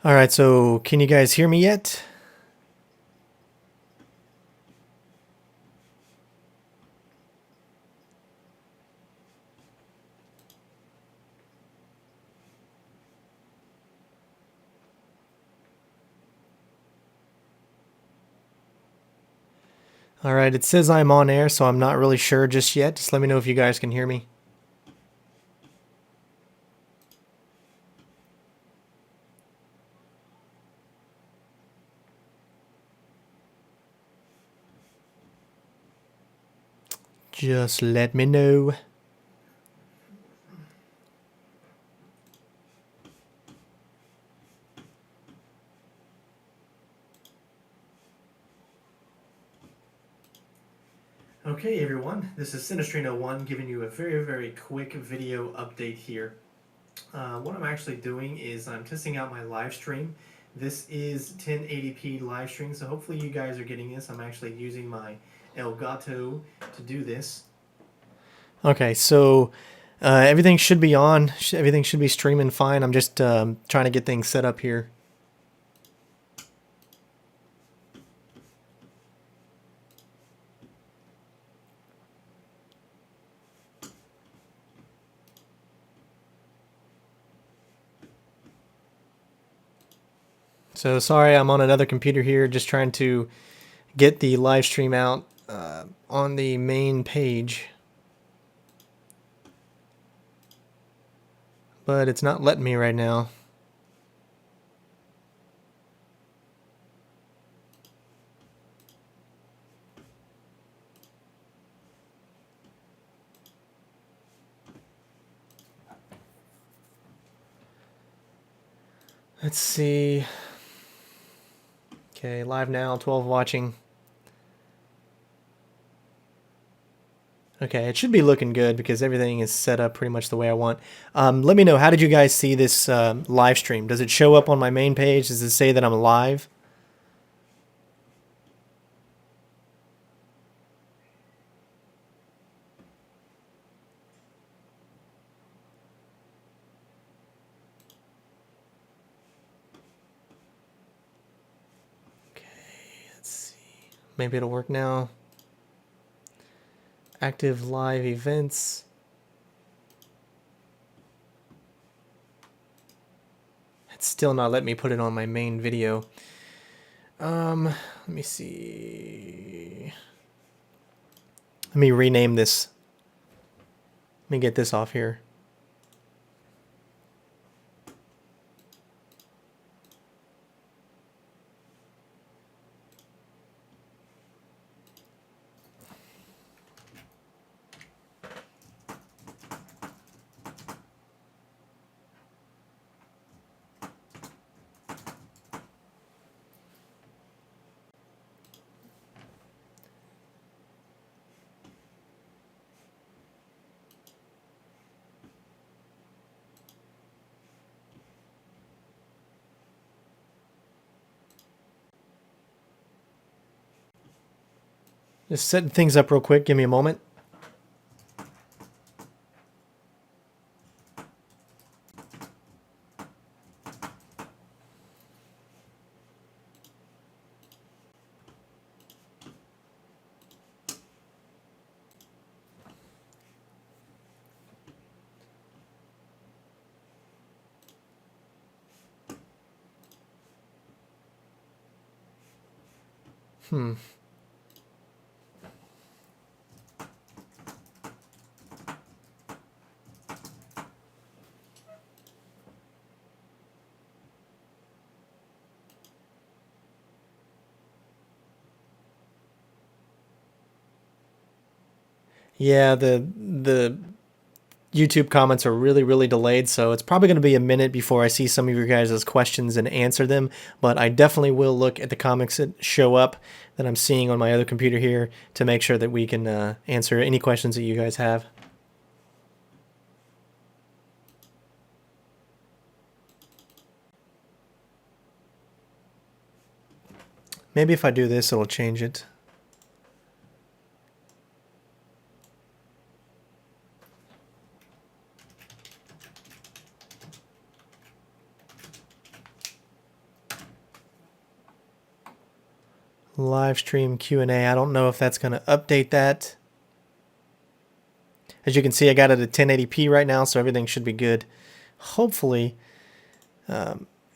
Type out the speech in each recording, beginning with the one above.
All right, so can you guys hear me yet? All right, it says I'm on air, so I'm not really sure just yet. Just let me know if you guys can hear me. Just let me know. Okay, everyone, this is CenterStrain01 giving you a very quick video update here. What I'm actually doing is I'm testing out my live stream. This is 1080p live stream, so hopefully you guys are getting this. I'm actually using my Elgato to do this. Okay, so everything should be on. Everything should be streaming fine. I'm just trying to get things set up here. So sorry, I'm on another computer here, just trying to get the live stream out on the main page. But it's not letting me right now. Let's see. Okay, live now, 12 watching. Okay, it should be looking good because everything is set up pretty much the way I want. Let me know, how did you guys see this live stream? Does it show up on my main page? Does it say that I'm live? Okay, let's see. Maybe it'll work now. Active live events. It's still not letting me put it on my main video. Let me see. Let me rename this. Let me get this off here. Just setting things up real quick. Give me a moment. Yeah, the YouTube comments are really delayed, so it's probably going to be a minute before I see some of your guys' questions and answer them, but I definitely will look at the comments that show up that I'm seeing on my other computer here to make sure that we can answer any questions that you guys have. Maybe if I do this, it'll change it. live stream Q&A. I don't know if that's going to update that. As you can see, I got it at 1080p right now, so everything should be good. Hopefully,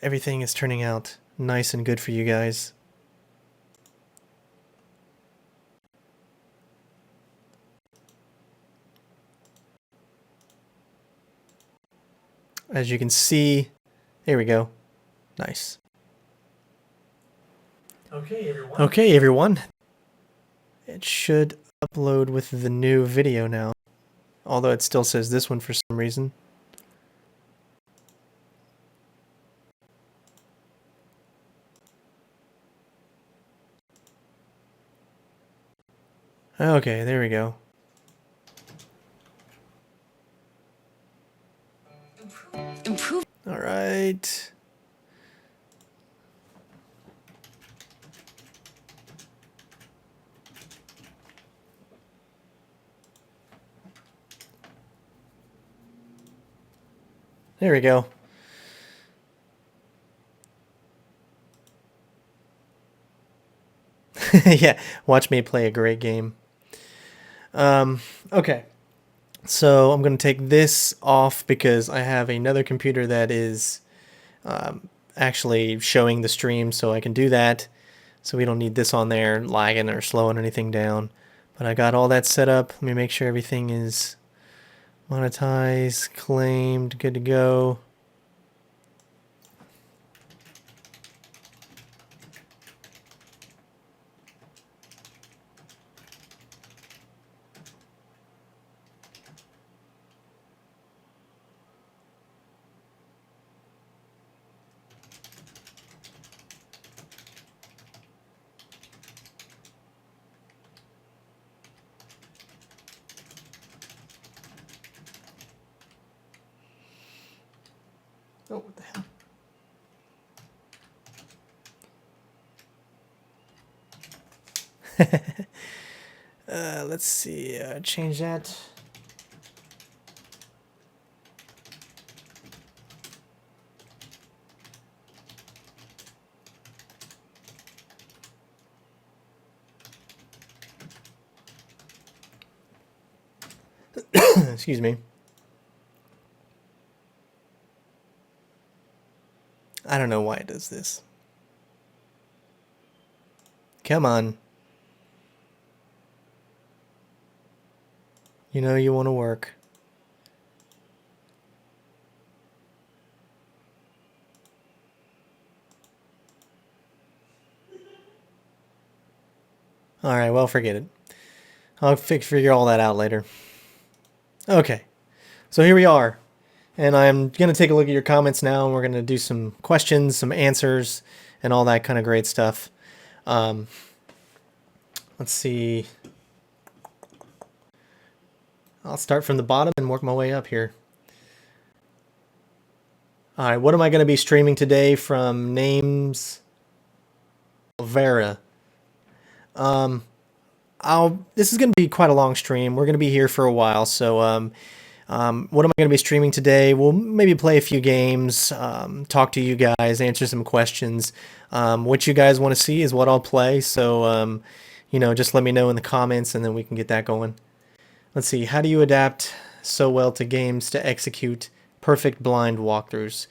everything is turning out nice and good for you guys. As you can see, there we go. Nice. Okay, everyone. It should upload with the new video now. Although it still says this one for some reason. Okay, there we go. All right. There we go. Yeah, watch me play a great game. Okay. So I'm going to take this off because I have another computer that is actually showing the stream, so I can do that. So we don't need this on there lagging or slowing anything down. But I got all that set up. Let me make sure everything is monetized, claimed, good to go. Oh, what the hell? Let's see, change that. Excuse me. I don't know why it does this. Come on. You know you want to work. Alright, well, forget it. I'll figure all that out later. Okay, so here we are. And I'm going to take a look at your comments now, and we're going to do some questions, some answers, and all that kind of great stuff. Let's see. I'll start from the bottom and work my way up here. All right, what am I going to be streaming today from Names Vera? This is going to be quite a long stream. We're going to be here for a while, so what am I going to be streaming today? We'll maybe play a few games, talk to you guys, answer some questions. What you guys want to see is what I'll play, so you know, just let me know in the comments, and then we can get that going. Let's see, how do you adapt so well to games to execute perfect blind walkthroughs?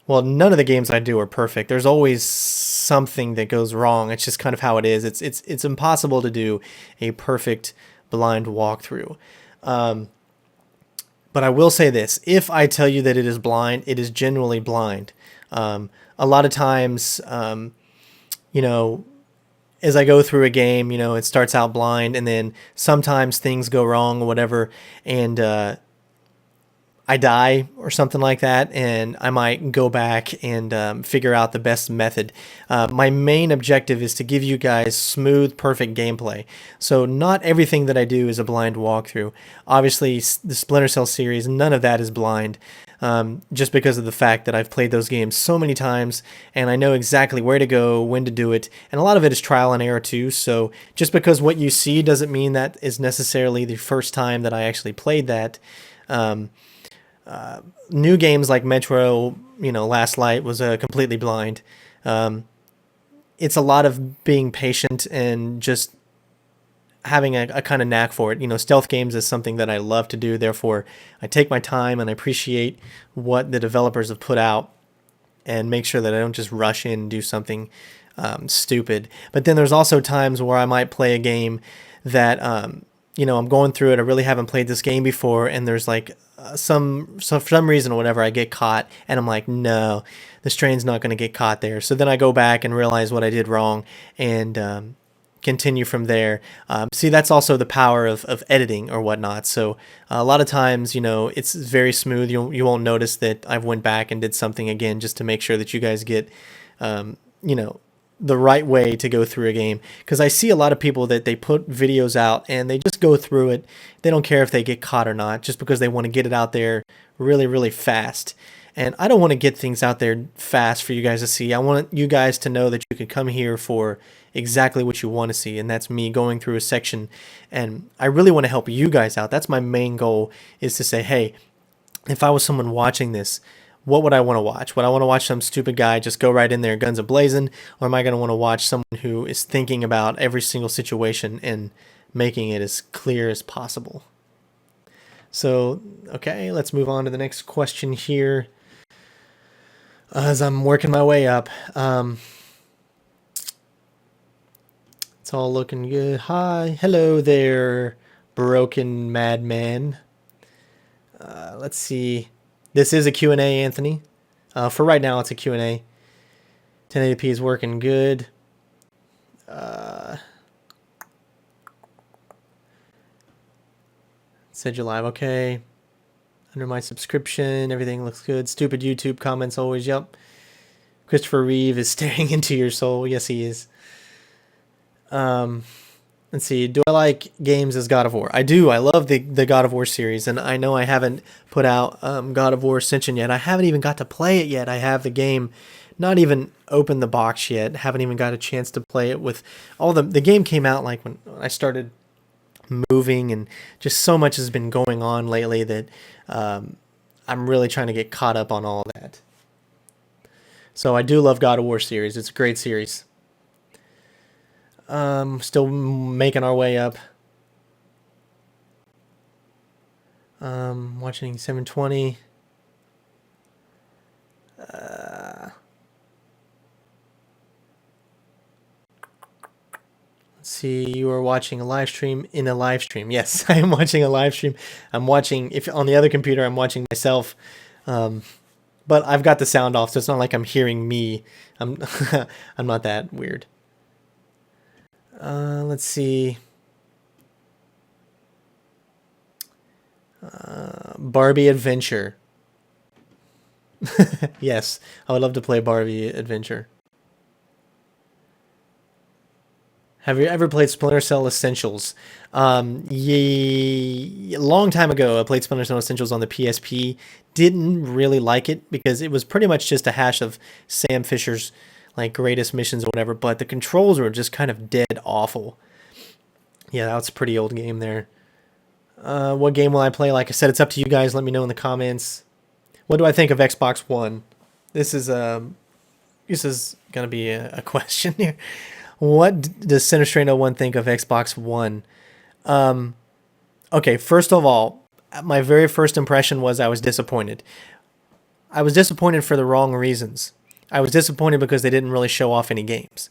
Well, none of the games I do are perfect. There's always something that goes wrong. It's just kind of how it is. It's impossible to do a perfect blind walkthrough. But I will say this: if I tell you that it is blind, it is genuinely blind. A lot of times, you know, as I go through a game, you know, it starts out blind, and then sometimes things go wrong or whatever, and I die or something like that, and I might go back and figure out the best method. My main objective is to give you guys smooth, perfect gameplay. So not everything that I do is a blind walkthrough. Obviously, the Splinter Cell series, none of that is blind. Just because of the fact that I've played those games so many times, and I know exactly where to go, when to do it, and a lot of it is trial and error too. So just because what you see doesn't mean that is necessarily the first time that I actually played that. New games like Metro, you know, Last Light was completely blind. it's a lot of being patient and just having a kind of knack for it. You know, stealth games is something that I love to do. Therefore, I take my time and I appreciate what the developers have put out and make sure that I don't just rush in and do something stupid. But then there's also times where I might play a game that, I'm going through it. I really haven't played this game before, and there's like for some reason or whatever, I get caught, and I'm like, no, this train's not going to get caught there. So then I go back and realize what I did wrong, and continue from there. See, that's also the power of editing or whatnot. So a lot of times, it's very smooth. You won't notice that I've went back and did something again just to make sure that you guys get, the right way to go through a game. Because I see a lot of people that they put videos out and they just go through it. They don't care if they get caught or not, just because they want to get it out there really, really fast. And I don't want to get things out there fast for you guys to see. I want you guys to know that you can come here for exactly what you want to see, and that's me going through a section. And I really want to help you guys out. That's my main goal, is to say, hey, if I was someone watching this, what would I want to watch? Would I want to watch some stupid guy just go right in there guns a-blazing, or am I going to want to watch someone who is thinking about every single situation and making it as clear as possible? So, okay, let's move on to the next question here. As I'm working my way up, it's all looking good. Hi, hello there, broken madman. Let's see. This is a Q&A, Anthony. For right now, it's a Q&A. 1080p is working good. Said you're live, okay. Under my subscription, everything looks good. Stupid YouTube comments always, yep. Christopher Reeve is staring into your soul. Yes, he is. Let's see. Do I like games as God of War? I do. I love the God of War series, and I know I haven't put out God of War Ascension yet. I haven't even got to play it yet. I have the game, not even opened the box yet. Haven't even got a chance to play it with all the game came out like when I started moving, and just so much has been going on lately that I'm really trying to get caught up on all that. So I do love God of War series. It's a great series. Still making our way up. Watching 720. Let's see, you are watching a live stream in a live stream. Yes, I am watching a live stream. I'm watching, if on the other computer, I'm watching myself. But I've got the sound off, so it's not like I'm hearing me. I'm not that weird. Let's see. Barbie Adventure. Yes, I would love to play Barbie Adventure. Have you ever played Splinter Cell Essentials? A long time ago, I played Splinter Cell Essentials on the PSP. Didn't really like it because it was pretty much just a hash of Sam Fisher's like greatest missions or whatever, but the controls were just kind of dead awful. Yeah, that's a pretty old game there. What game will I play? Like I said, it's up to you guys. Let me know in the comments. What do I think of Xbox One? This is gonna be a question here. What does CenterStrain01 think of Xbox One? Okay, first of all, my very first impression was I was disappointed. I was disappointed for the wrong reasons. I was disappointed because they didn't really show off any games.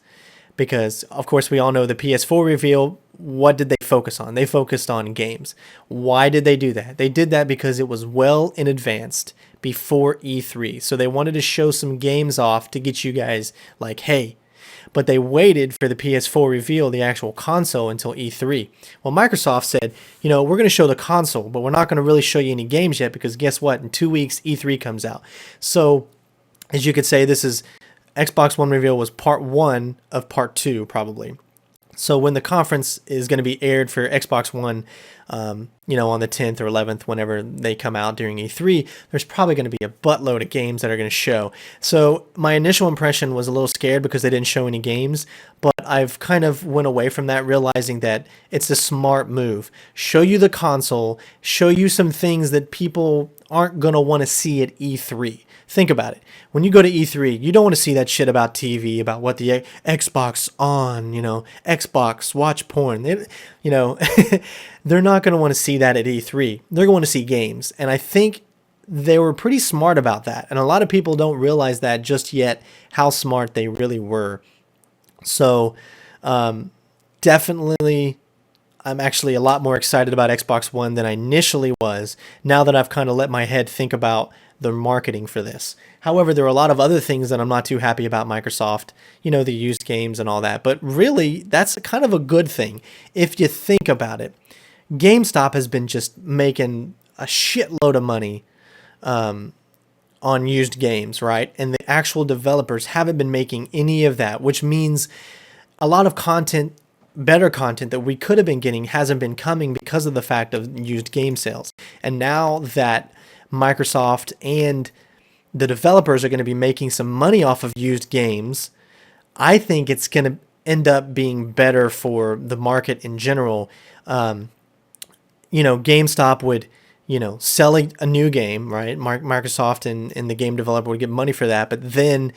Because, of course, we all know the PS4 reveal, what did they focus on? They focused on games. Why did they do that? They did that because it was well in advance before E3. So they wanted to show some games off to get you guys like, hey. But they waited for the PS4 reveal, the actual console, until E3. Well, Microsoft said, we're going to show the console, but we're not going to really show you any games yet because guess what? In 2 weeks, E3 comes out. So, as you could say, this is Xbox One reveal was part 1 of part 2, probably. So when the conference is going to be aired for Xbox One, on the 10th or 11th, whenever they come out during E3, there's probably going to be a buttload of games that are going to show. So my initial impression was a little scared because they didn't show any games, but I've kind of went away from that, realizing that it's a smart move. Show you the console, show you some things that people aren't going to want to see at E3. Think about it. When you go to E3, you don't want to see that shit about TV, about what the Xbox on, Xbox watch porn. They're not going to want to see that at E3. They're going to see games. And I think they were pretty smart about that. And a lot of people don't realize that just yet, how smart they really were. So definitely, I'm actually a lot more excited about Xbox One than I initially was, now that I've kind of let my head think about the marketing for this. However, there are a lot of other things that I'm not too happy about Microsoft, the used games and all that. But really, that's kind of a good thing if you think about it. GameStop has been just making a shitload of money on used games, right? And the actual developers haven't been making any of that, which means a lot of content, better content that we could have been getting hasn't been coming because of the fact of used game sales. And now that Microsoft and the developers are going to be making some money off of used games, I think it's going to end up being better for the market in general. GameStop would, sell a new game, right? Microsoft and the game developer would get money for that, but then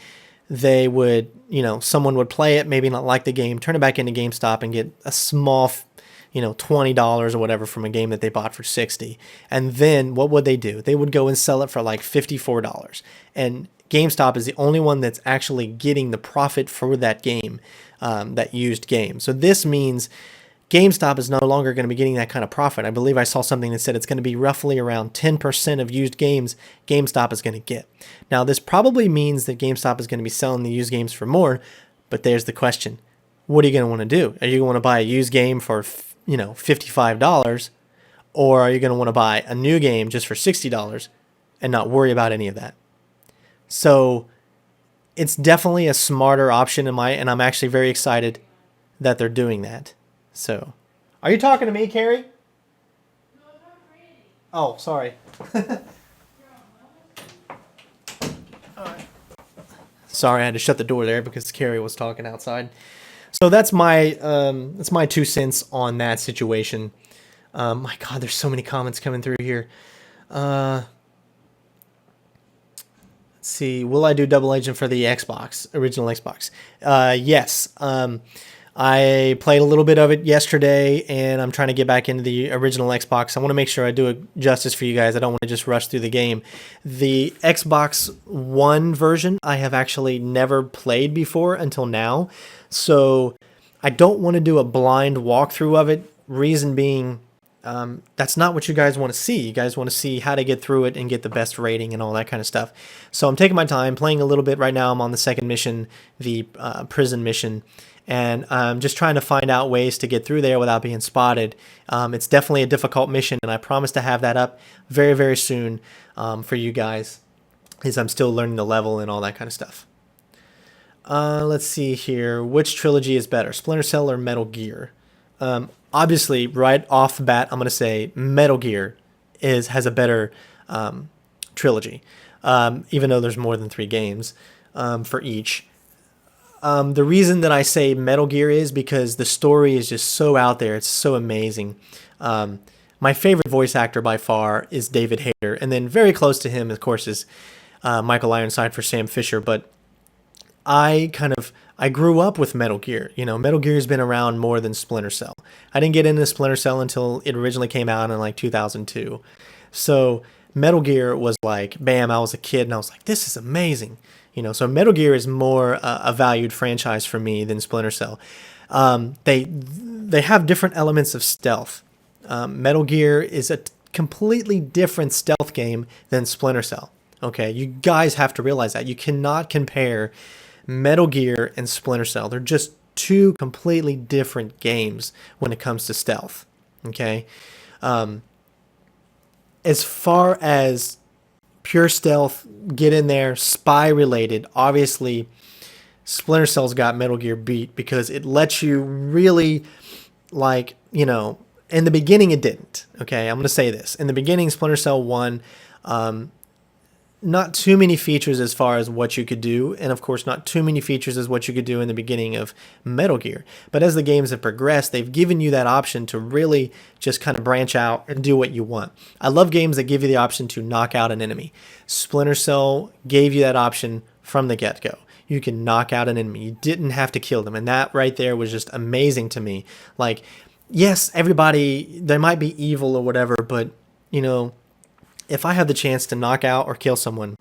they would, someone would play it, maybe not like the game, turn it back into GameStop and get a small, $20 or whatever from a game that they bought for $60. And then what would they do? They would go and sell it for like $54. And GameStop is the only one that's actually getting the profit for that game, that used game. So this means GameStop is no longer going to be getting that kind of profit. I believe I saw something that said it's going to be roughly around 10% of used games GameStop is going to get. Now, this probably means that GameStop is going to be selling the used games for more, but there's the question. What are you going to want to do? Are you going to want to buy a used game for, $55, or are you going to want to buy a new game just for $60 and not worry about any of that? So it's definitely a smarter option and I'm actually very excited that they're doing that. So, are you talking to me, Carrie? No, I'm not ready. Oh, sorry. All right. Sorry, I had to shut the door there because Carrie was talking outside. So that's my 2 cents on that situation. My God, there's so many comments coming through here. Let's see. Will I do Double Agent for the original Xbox? Yes. I played a little bit of it yesterday, and I'm trying to get back into the original Xbox. I want to make sure I do it justice for you guys. I don't want to just rush through the game. The Xbox One version, I have actually never played before until now. So I don't want to do a blind walkthrough of it. Reason being, that's not what you guys want to see. You guys want to see how to get through it and get the best rating and all that kind of stuff. So I'm taking my time, playing a little bit right now. I'm on the second mission, the prison mission. And I'm just trying to find out ways to get through there without being spotted. It's definitely a difficult mission, and I promise to have that up very, very soon for you guys, as I'm still learning the level and all that kind of stuff. Let's see here. Which trilogy is better, Splinter Cell or Metal Gear? Obviously, right off the bat, I'm going to say Metal Gear has a better trilogy, even though there's more than 3 games for each. The reason that I say Metal Gear is because the story is just so out there. It's so amazing. My favorite voice actor by far is David Hayter. And then very close to him, of course, is Michael Ironside for Sam Fisher. But I grew up with Metal Gear. Metal Gear has been around more than Splinter Cell. I didn't get into Splinter Cell until it originally came out in like 2002. So Metal Gear was like, bam, I was a kid and I was like, this is amazing. So Metal Gear is more a valued franchise for me than Splinter Cell. They have different elements of stealth. Metal Gear is a completely different stealth game than Splinter Cell. Okay, you guys have to realize that. You cannot compare Metal Gear and Splinter Cell. They're just 2 completely different games when it comes to stealth. Okay, as far as pure stealth, get in there, spy related, obviously Splinter Cell's got Metal Gear beat because it lets you really, in the beginning it didn't. Okay, I'm going to say this. In the beginning, Splinter Cell 1, not too many features as far as what you could do, and of course not too many features as what you could do in the beginning of Metal Gear. But as the games have progressed, they've given you that option to really just kind of branch out and do what you want. I love games that give you the option to knock out an enemy. Splinter Cell gave you that option from the get-go. You can knock out an enemy. You didn't have to kill them, and that right there was just amazing to me. Like, yes, everybody, they might be evil or whatever, but, you know, if I have the chance to knock out or kill someone,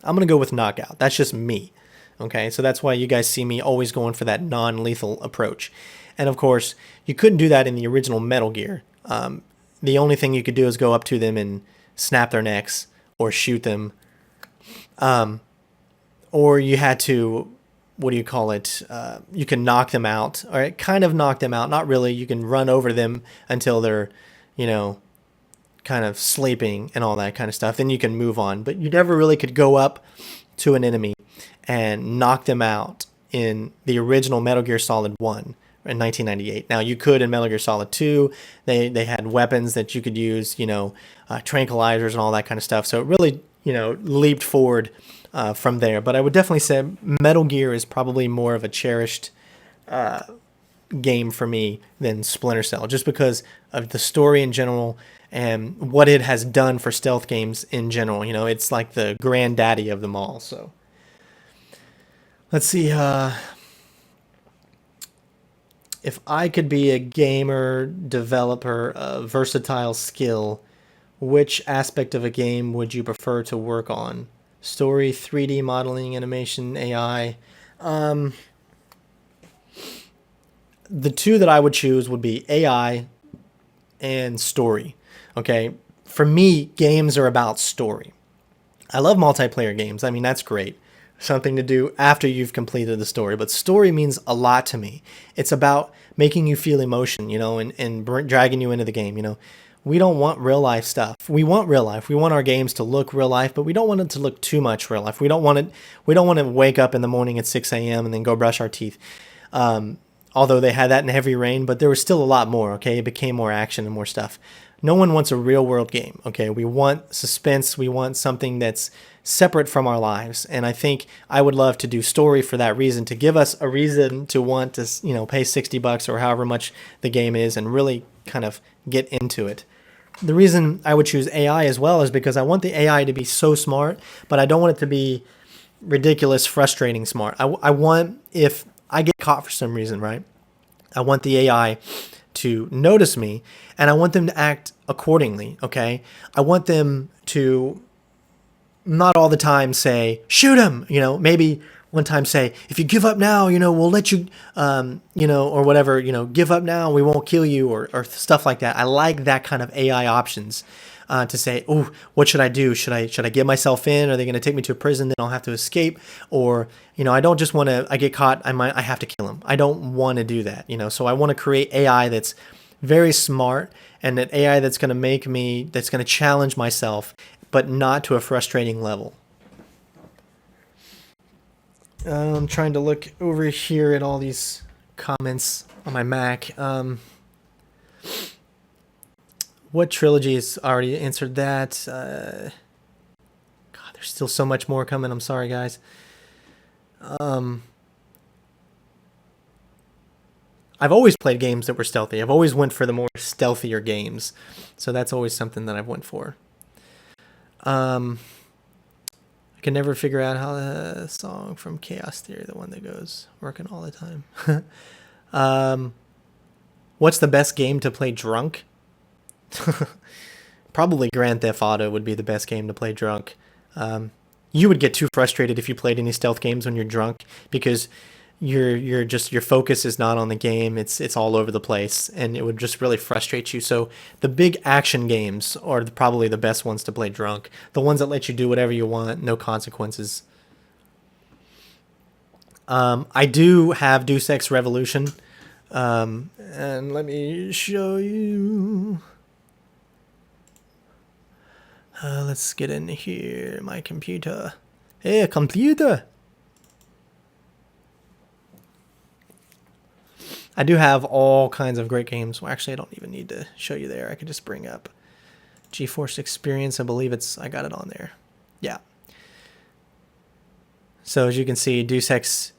I'm going to go with knockout. That's just me. Okay, so that's why you guys see me always going for that non-lethal approach. And of course, you couldn't do that in the original Metal Gear. The only thing you could do is go up to them and snap their necks or shoot them. Or you had to, what do you call it? You can knock them out, or kind of knock them out. Not really. You can run over them until they're, you know, kind of sleeping and all that kind of stuff. Then you can move on. But you never really could go up to an enemy and knock them out in the original Metal Gear Solid 1 in 1998. Now, you could in Metal Gear Solid 2. They had weapons that you could use, you know, tranquilizers and all that kind of stuff. So it really, you know, leaped forward from there. But I would definitely say Metal Gear is probably more of a cherished game for me than Splinter Cell, just because of the story in general and what it has done for stealth games in general. You know, it's like the granddaddy of them all. So let's see. If I could be a gamer, developer, a versatile skill, which aspect of a game would you prefer to work on? Story, 3D modeling, animation, AI. The two that I would choose would be AI and story. Okay, for me, games are about story. I love multiplayer games. I mean, that's great. Something to do after you've completed the story. But story means a lot to me. It's about making you feel emotion, you know, and dragging you into the game, you know. We don't want real life stuff. We want real life. We want our games to look real life, but we don't want it to look too much real life. We don't want to wake up in the morning at 6 a.m. and then go brush our teeth. Although they had that in Heavy Rain, but there was still a lot more, okay? It became more action and more stuff. No one wants a real world game, okay? We want suspense. We want something that's separate from our lives. And I think I would love to do story for that reason, to give us a reason to want to, you know, pay $60 or however much the game is and really kind of get into it. The reason I would choose AI as well is because I want the AI to be so smart, but I don't want it to be ridiculous, frustrating smart. I want, if I get caught for some reason, right? I want the AI to notice me, and I want them to act accordingly, okay? I want them to not all the time say, shoot him, you know, maybe one time say, if you give up now, you know, we'll let you, you know, or whatever, you know, give up now, we won't kill you, or stuff like that. I like that kind of AI options to say, oh, what should I do? Should I get myself in? Are they going to take me to a prison? Then I'll have to escape? Or, you know, I don't just want to, I get caught, I have to kill him. I don't want to do that, you know, so I want to create AI that's very smart, and an AI that's going to make me, that's going to challenge myself, but not to a frustrating level. I'm trying to look over here at all these comments on my Mac. What trilogies? Already answered that. God, there's still so much more coming. I'm sorry, guys. I've always played games that were stealthy. I've always went for the more stealthier games. So that's always something that I've went for. I can never figure out how the song from Chaos Theory, the one that goes working all the time. What's the best game to play drunk? Probably Grand Theft Auto would be the best game to play drunk. You would get too frustrated if you played any stealth games when you're drunk, because your focus is not on the game. It's all over the place, and it would just really frustrate you. So the big action games are probably the best ones to play drunk. The ones that let you do whatever you want, no consequences. I do have Deus Ex Revolution, and let me show you. Let's get in here. My computer. Hey, computer. I do have all kinds of great games. Well, actually, I don't even need to show you there. I could just bring up GeForce Experience. I believe I got it on there. Yeah. So as you can see, Deus Ex,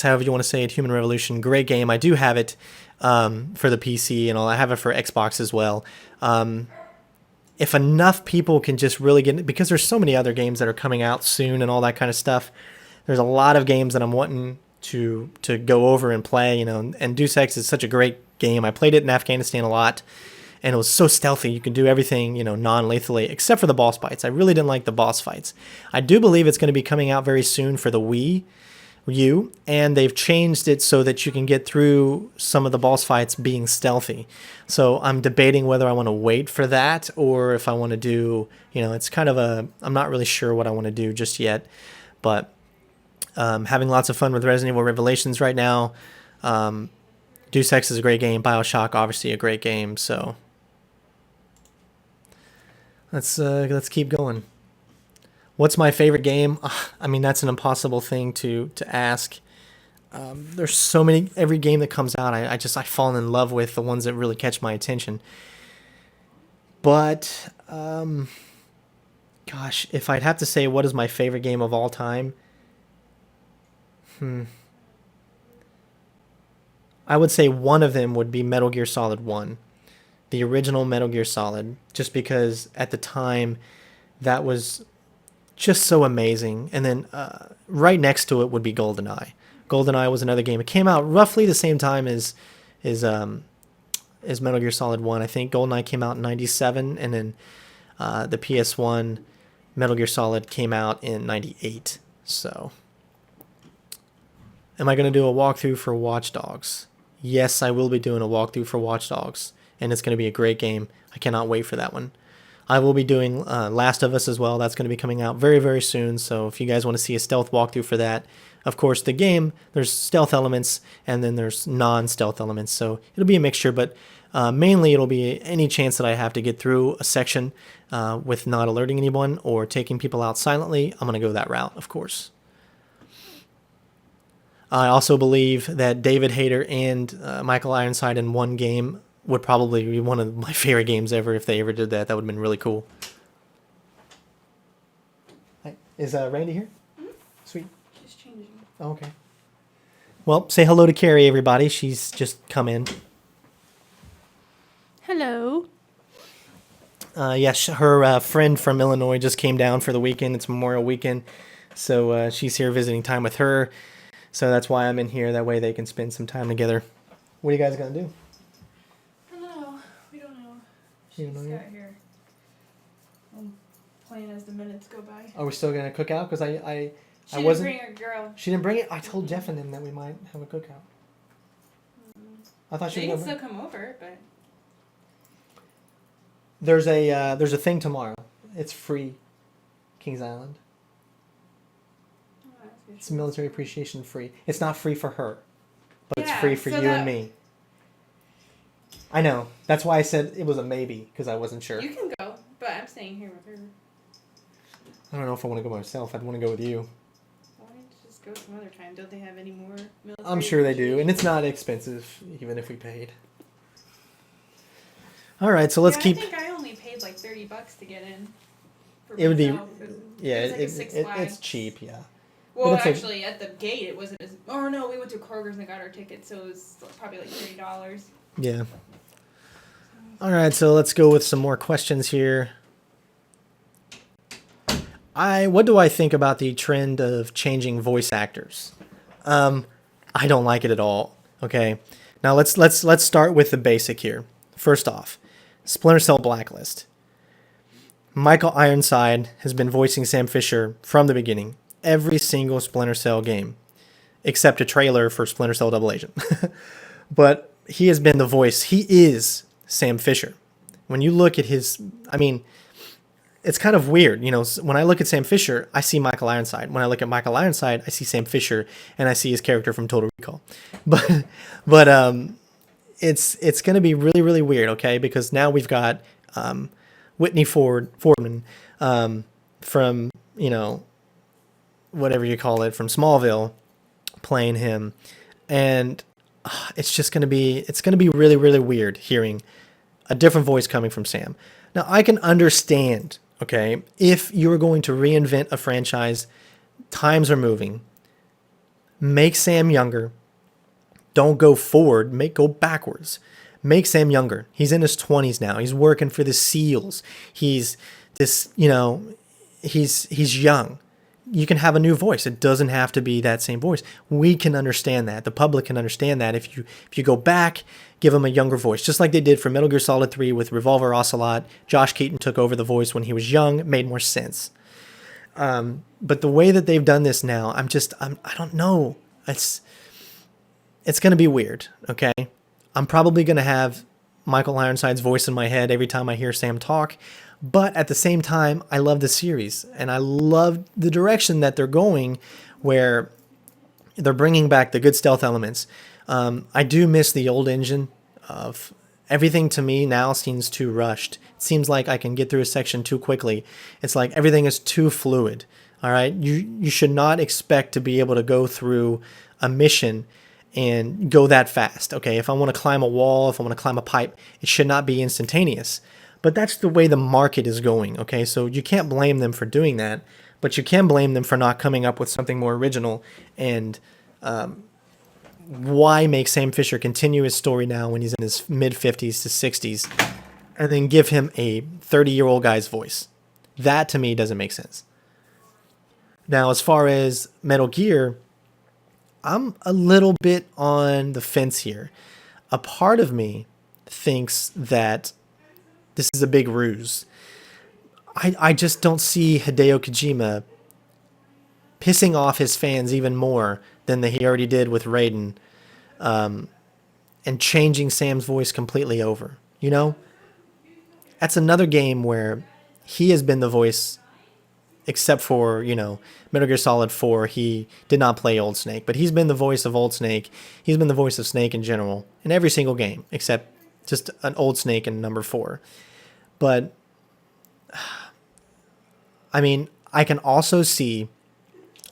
however you want to say it, Human Revolution, great game. I do have it for the PC and all. I have it for Xbox as well. If enough people can just really get it, because there's so many other games that are coming out soon and all that kind of stuff. There's a lot of games that I'm wanting to go over and play, and Deus Ex is such a great game. I played it in Afghanistan a lot, and it was so stealthy. You can do everything, non-lethally, except for the boss fights. I really didn't like the boss fights. I do believe it's going to be coming out very soon for the Wii U, and they've changed it so that you can get through some of the boss fights being stealthy. So I'm debating whether I want to wait for that or if I want to do, it's kind of I'm not really sure what I want to do just yet, but having lots of fun with Resident Evil Revelations right now. Deus Ex is a great game. BioShock, obviously a great game, so let's keep going. What's my favorite game? I mean, that's an impossible thing to ask. There's so many. Every game that comes out, I fall in love with the ones that really catch my attention. But gosh, if I'd have to say what is my favorite game of all time, I would say one of them would be Metal Gear Solid 1, the original Metal Gear Solid, just because at the time that was just so amazing. And then right next to it would be GoldenEye. GoldenEye was another game. It came out roughly the same time as Metal Gear Solid 1. I think GoldenEye came out in 97, and then the PS1 Metal Gear Solid came out in 98. So, am I going to do a walkthrough for Watch Dogs? Yes, I will be doing a walkthrough for Watch Dogs, and it's going to be a great game. I cannot wait for that one. I will be doing Last of Us as well. That's going to be coming out very, very soon. So if you guys want to see a stealth walkthrough for that, of course, the game, there's stealth elements and then there's non-stealth elements. So it'll be a mixture, but mainly it'll be any chance that I have to get through a section with not alerting anyone or taking people out silently. I'm going to go that route, of course. I also believe that David Hayter and Michael Ironside in one game would probably be one of my favorite games ever if they ever did that. That would have been really cool. Hi. Is Randy here? Mm-hmm. Sweet. She's changing. Oh, okay. Well, say hello to Carrie, everybody. She's just come in. Hello. Yes, her friend from Illinois just came down for the weekend. It's Memorial Weekend. So she's here visiting time with her. So that's why I'm in here. That way they can spend some time together. What are you guys going to do? She just got here. I'm playing as the minutes go by. Are we still gonna cook out? Because She I didn't wasn't. bring her girl. She didn't bring it. I told Jeff and them that we might have a cookout. I thought she They was can gonna. still come over, but There's a thing tomorrow. It's free, Kings Island. It's military appreciation free. It's not free for her, but it's free for you and me. I know. That's why I said it was a maybe, because I wasn't sure. You can go, but I'm staying here with her. I don't know if I want to go by myself. I'd want to go with you. Why don't you just go some other time? Don't they have any more military? I'm sure they do, and it's not expensive, even if we paid. All right, so let's keep. I think I only paid like $30 to get in. It would be. myself. Yeah, It was like it's cheap. Yeah. Well, actually, at the gate it wasn't as. Oh no, we went to Kroger's and got our ticket, so it was probably like $30. Yeah. All right, so let's go with some more questions here. What do I think about the trend of changing voice actors? I don't like it at all. Okay, now let's start with the basic here. First off, Splinter Cell Blacklist. Michael Ironside has been voicing Sam Fisher from the beginning, every single Splinter Cell game, except a trailer for Splinter Cell Double Agent. But he has been the voice. He is Sam Fisher. When you look at his, I mean, it's kind of weird. When I look at Sam Fisher, I see Michael Ironside. When I look at Michael Ironside, I see Sam Fisher, and I see his character from Total Recall. But it's going to be really, really weird, okay? Because now we've got Whitney Fordman from, whatever you call it, from Smallville, playing him. And it's going to be really, really weird hearing a different voice coming from Sam. Now, I can understand okay? If you're going to reinvent a franchise, times are moving. Make Sam younger. Don't go forward, go backwards. Make Sam younger. He's in his 20s now. He's working for the SEALs. He's this, he's young. You can have a new voice. It doesn't have to be that same voice. We can understand that. The public can understand that if you go back, give him a younger voice, just like they did for Metal Gear Solid 3 with Revolver Ocelot. Josh Keaton took over the voice when he was young. It made more sense. But the way that they've done this now, I don't know. It's going to be weird, okay? I'm probably going to have Michael Ironside's voice in my head every time I hear Sam talk. But at the same time, I love the series, and I love the direction that they're going, where they're bringing back the good stealth elements. I do miss the old engine of everything. To me now seems too rushed. It seems like I can get through a section too quickly. It's like everything is too fluid. All right, you should not expect to be able to go through a mission and go that fast. Okay, if I want to climb a wall, if I want to climb a pipe, it should not be instantaneous. But that's the way the market is going, okay? So you can't blame them for doing that, but you can blame them for not coming up with something more original. And why make Sam Fisher continue his story now when he's in his mid-50s to 60s and then give him a 30-year-old guy's voice? That, to me, doesn't make sense. Now, as far as Metal Gear, I'm a little bit on the fence here. A part of me thinks that this is a big ruse. I just don't see Hideo Kojima pissing off his fans even more than he already did with Raiden, and changing Sam's voice completely over. That's another game where he has been the voice, except for, Metal Gear Solid 4, he did not play Old Snake, but he's been the voice of Old Snake. He's been the voice of Snake in general, in every single game, except just an Old Snake in number 4. But, I mean, I can also see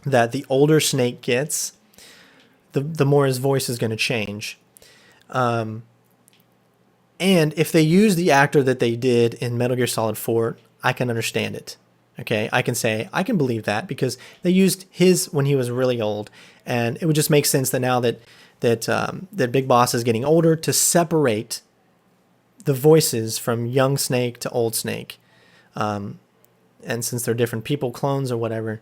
that the older Snake gets, the more his voice is going to change. And if they use the actor that they did in Metal Gear Solid 4, I can understand it. Okay, I can say, I can believe that, because they used his when he was really old, and it would just make sense that now that Big Boss is getting older, to separate the voices from young Snake to old Snake. And since they're different people, clones or whatever,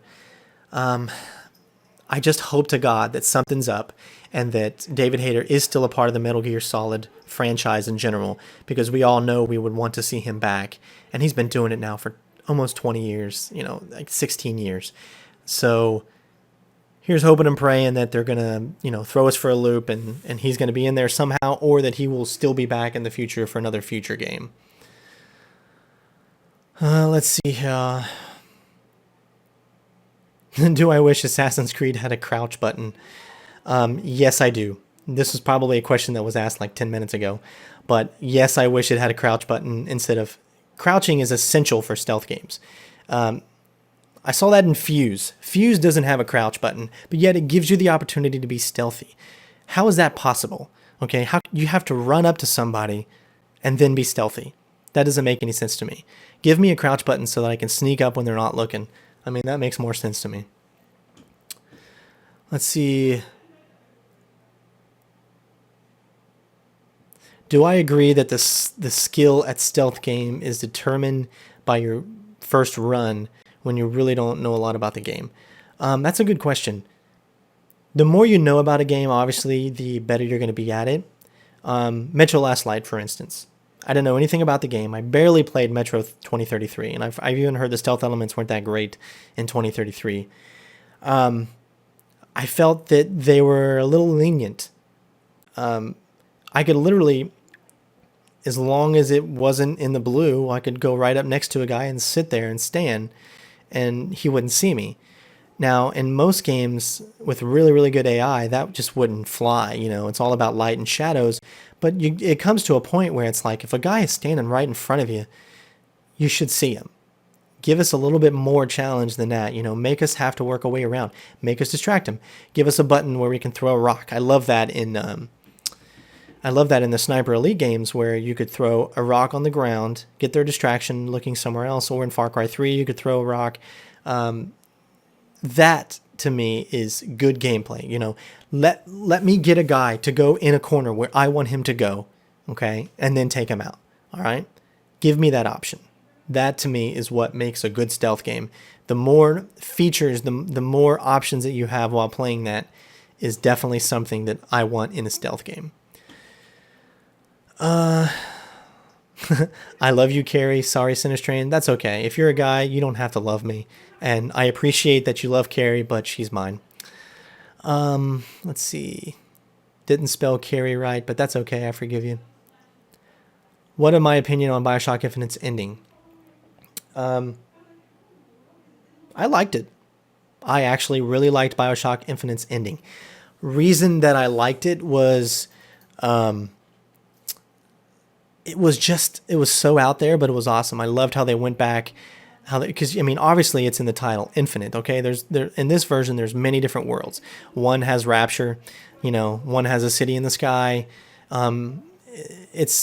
I just hope to God that something's up and that David Hayter is still a part of the Metal Gear Solid franchise in general, because we all know we would want to see him back, and he's been doing it now for almost 20 years, like 16 years. So here's hoping and praying that they're going to, throw us for a loop, and he's going to be in there somehow, or that he will still be back in the future for another future game. Let's see. Do I wish Assassin's Creed had a crouch button? Yes, I do. This was probably a question that was asked like 10 minutes ago. But yes, I wish it had a crouch button instead of... Crouching is essential for stealth games. I saw that in Fuse. Fuse doesn't have a crouch button, but yet it gives you the opportunity to be stealthy. How is that possible? Okay, how you have to run up to somebody and then be stealthy. That doesn't make any sense to me. Give me a crouch button so that I can sneak up when they're not looking. I mean, that makes more sense to me. Let's see. Do I agree that the skill at stealth game is determined by your first run when you really don't know a lot about the game? That's a good question. The more you know about a game, obviously, the better you're going to be at it. Metro Last Light, for instance. I didn't know anything about the game. I barely played Metro 2033, and I've even heard the stealth elements weren't that great in 2033. I felt that they were a little lenient. I could literally, as long as it wasn't in the blue, I could go right up next to a guy and sit there and stand, and he wouldn't see me. Now, in most games with really, really good AI, that just wouldn't fly. It's all about light and shadows. But it comes to a point where it's like, if a guy is standing right in front of you, you should see him. Give us a little bit more challenge than that. Make us have to work our way around. Make us distract him. Give us a button where we can throw a rock. I love that in I love that in the Sniper Elite games where you could throw a rock on the ground, get their distraction looking somewhere else, or in Far Cry 3 you could throw a rock. That to me is good gameplay. You know, let me get a guy to go in a corner where I want him to go, okay, and then take him out. All right, give me that option. That to me is what makes a good stealth game. The more features, the more options that you have while playing that is definitely something that I want in a stealth game. I love you, Carrie. Sorry, CenterStrain. That's okay. If you're a guy, you don't have to love me. And I appreciate that you love Carrie, but she's mine. Let's see. Didn't spell Carrie right, but that's okay. I forgive you. What is my opinion on Bioshock Infinite's ending? I liked it. I actually really liked Bioshock Infinite's ending. Reason that I liked it was... it was so out there, but it was awesome. I loved how they went back, because I mean, obviously it's in the title, Infinite. Okay, there in this version, there's many different worlds. One has Rapture, you know. One has a city in the sky. It's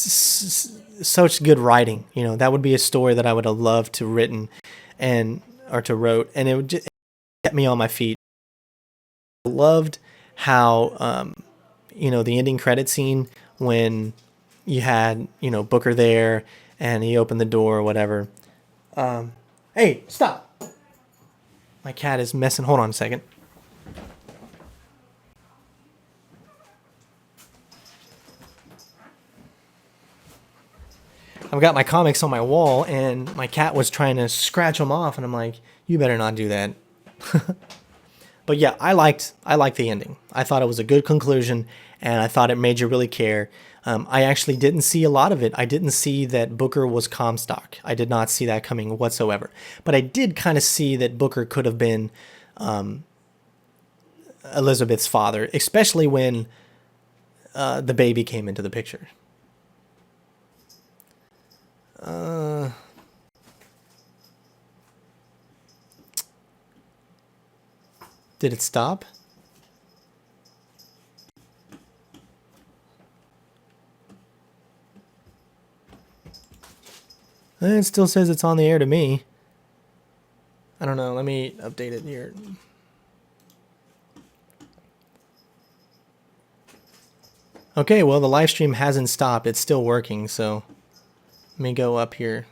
such good writing. You know, that would be a story that I would have loved to written, or to wrote, and it would just get me on my feet. I loved how you know, the ending credit scene when you had, you know, Booker there and he opened the door or whatever. Hey, stop. My cat is messing. Hold on a second. I've got my comics on my wall and my cat was trying to scratch them off and I'm like, you better not do that. But yeah, I liked the ending. I thought it was a good conclusion, and I thought it made you really care. I actually didn't see a lot of it. I didn't see that Booker was Comstock. I did not see that coming whatsoever. But I did kind of see that Booker could have been Elizabeth's father, especially when the baby came into the picture. Did it stop? It still says it's on the air to me. I don't know. Let me update it here. Okay, well, the live stream hasn't stopped. It's still working, so let me go up here.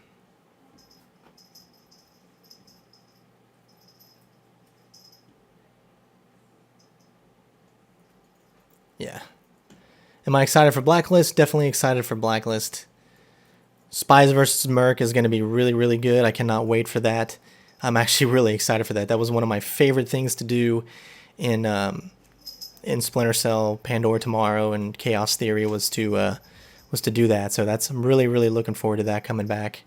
Yeah. Am I excited for Blacklist? Definitely excited for Blacklist. Spies vs. Merc is going to be really, really good. I cannot wait for that. I'm actually really excited for that. That was one of my favorite things to do in Splinter Cell, Pandora Tomorrow, and Chaos Theory was to do that. So I'm really, really looking forward to that coming back.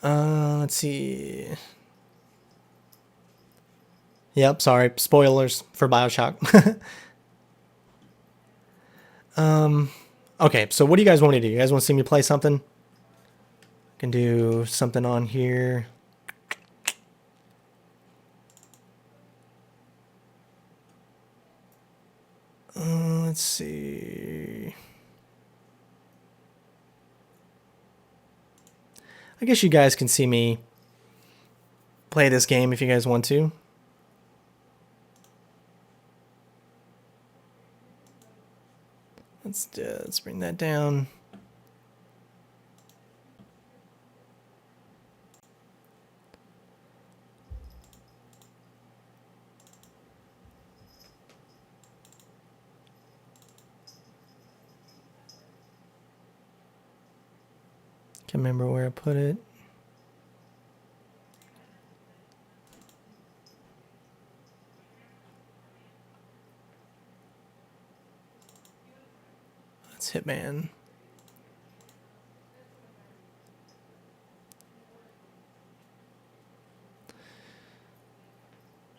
Let's see. Yep, sorry. Spoilers for Bioshock. Okay, so what do you guys want to do? You guys want to see me play something? I can do something on here. Let's see. I guess you guys can see me play this game if you guys want to. Let's bring that down. Can't remember where I put it. That's Hitman.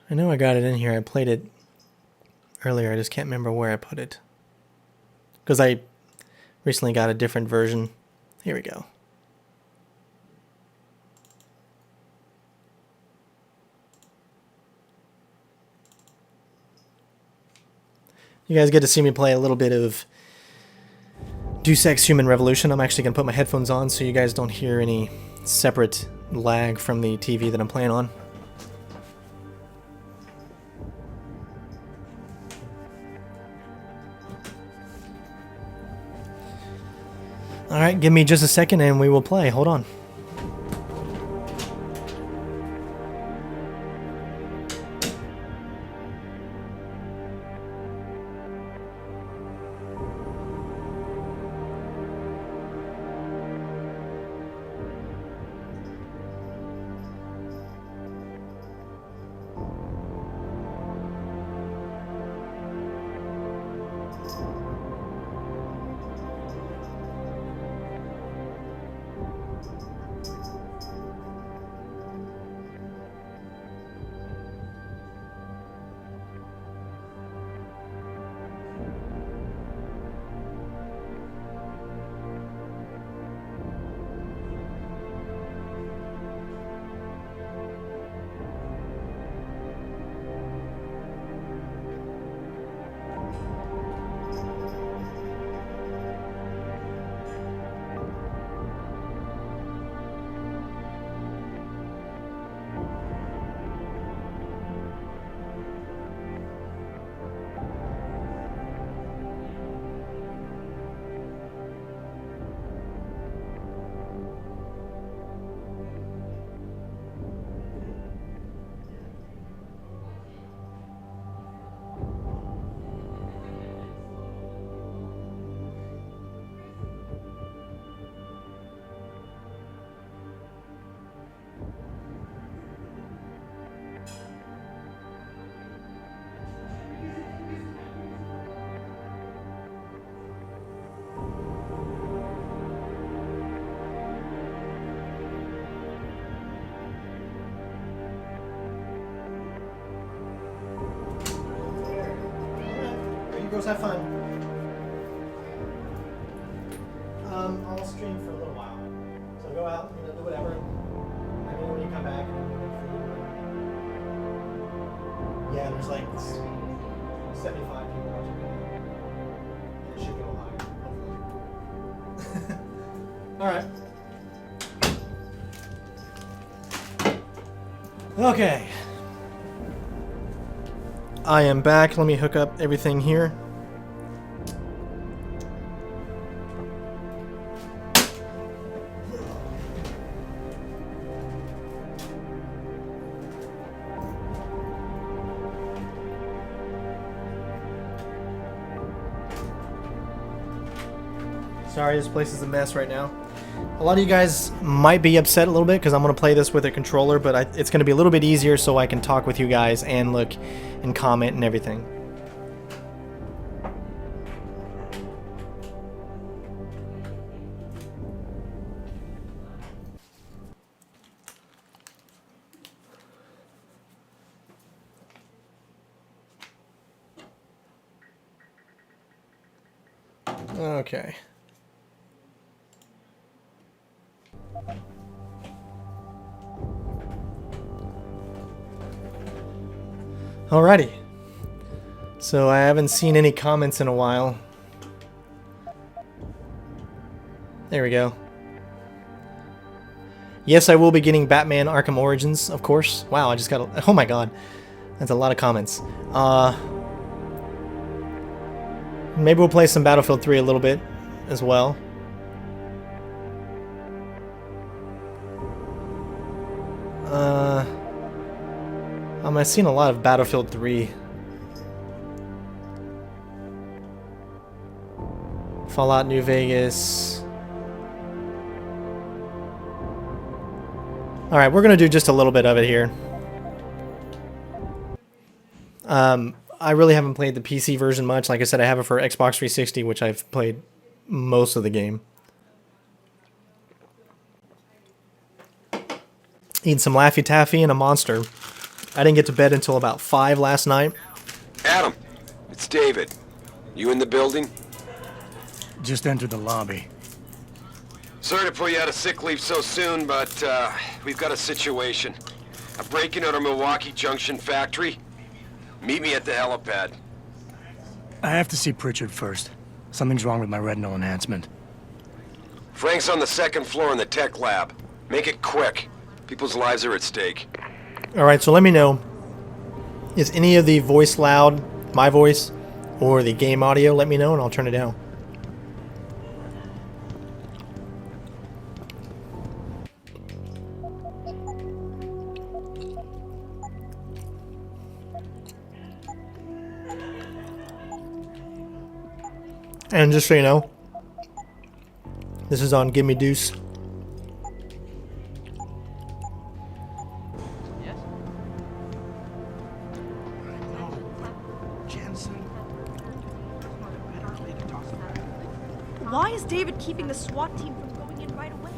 I know I got it in here. I played it earlier. I just can't remember where I put it. Because I recently got a different version. Here we go. You guys get to see me play a little bit of Deus Ex Human Revolution. I'm actually going to put my headphones on so you guys don't hear any separate lag from the TV that I'm playing on. Alright, give me just a second and we will play. Hold on. Girls, have fun. I'll stream for a little while. So go out, do whatever. I mean, when you come back, yeah, there's like 75 people watching right now. And it should go higher, hopefully. Alright. Okay. I am back. Let me hook up everything here. Sorry, this place is a mess right now. A lot of you guys might be upset a little bit because I'm going to play this with a controller, but it's going to be a little bit easier so I can talk with you guys and look and comment and everything. Okay. Alrighty. So I haven't seen any comments in a while. There we go. Yes, I will be getting Batman Arkham Origins, of course. Wow, I just got a... Oh my god. That's a lot of comments. Maybe we'll play some Battlefield 3 a little bit as well. I've seen a lot of Battlefield 3. Fallout New Vegas. Alright, we're going to do just a little bit of it here. I really haven't played the PC version much. Like I said, I have it for Xbox 360, which I've played most of the game. Eating some Laffy Taffy and a Monster. I didn't get to bed until about 5 last night. Adam, it's David. You in the building? Just entered the lobby. Sorry to pull you out of sick leave so soon, but we've got a situation. A break-in at our Milwaukee Junction factory. Meet me at the helipad. I have to see Pritchard first. Something's wrong with my retinal enhancement. Frank's on the second floor in the tech lab. Make it quick. People's lives are at stake. Alright, so let me know. Is any of the voice loud, my voice, or the game audio? Let me know and I'll turn it down. And just so you know, this is on Gimme Deuce. Why is David keeping the SWAT team from going in right away?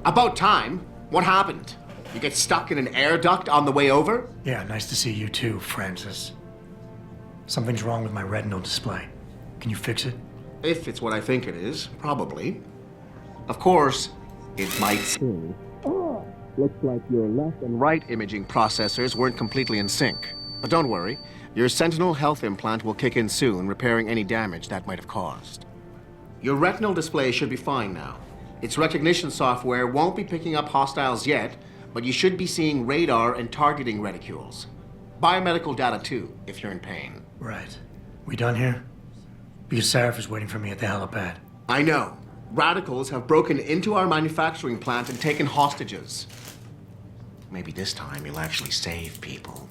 About time. What happened? You get stuck in an air duct on the way over? Yeah, nice to see you too, Francis. Something's wrong with my retinal display. Can you fix it? If it's what I think it is, probably. Of course, it might still. Looks like your left and right imaging processors weren't completely in sync. But don't worry, your Sentinel health implant will kick in soon, repairing any damage that might have caused. Your retinal display should be fine now. Its recognition software won't be picking up hostiles yet, but you should be seeing radar and targeting reticules. Biomedical data too, if you're in pain. Right. We done here? Because Sarif is waiting for me at the helipad. I know. Radicals have broken into our manufacturing plant and taken hostages. Maybe this time you'll actually save people.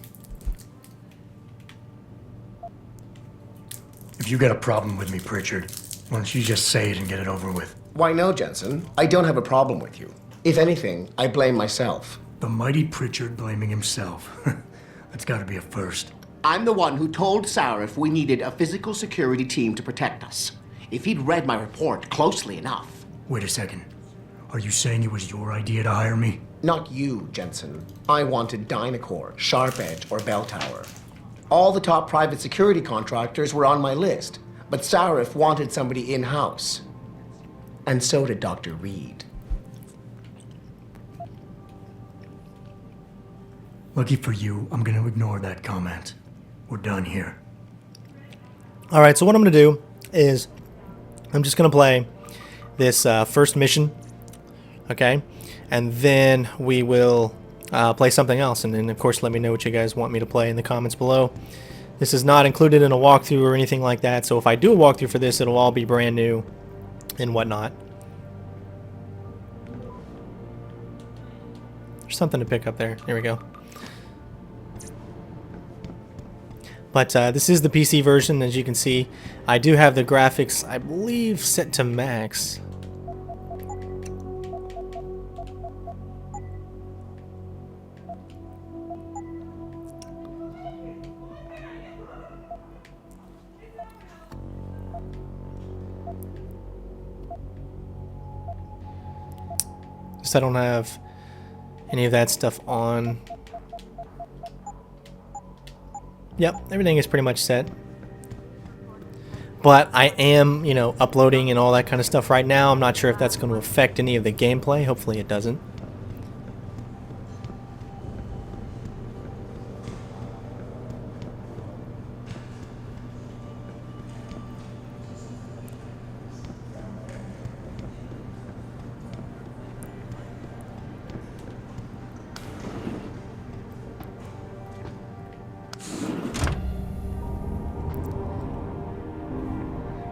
If you got a problem with me, Pritchard, why don't you just say it and get it over with? Why no, Jensen? I don't have a problem with you. If anything, I blame myself. The mighty Pritchard blaming himself. That's gotta be a first. I'm the one who told Sarif we needed a physical security team to protect us. If he'd read my report closely enough. Wait a second. Are you saying it was your idea to hire me? Not you, Jensen. I wanted Dynacore, Sharp Edge, or Bell Tower. All the top private security contractors were on my list, but Sarif wanted somebody in-house. And so did Dr. Reed. Lucky for you, I'm gonna ignore that comment. We're done here. Alright, so what I'm going to do is I'm just going to play this first mission, okay? And then we will play something else. And then, of course, let me know what you guys want me to play in the comments below. This is not included in a walkthrough or anything like that, so if I do a walkthrough for this, it'll all be brand new and whatnot. There's something to pick up there. There we go. But this is the PC version, as you can see. I do have the graphics, I believe, set to max. Just I don't have any of that stuff on. Yep, everything is pretty much set. But I am, you know, uploading and all that kind of stuff right now. I'm not sure if that's going to affect any of the gameplay. Hopefully it doesn't.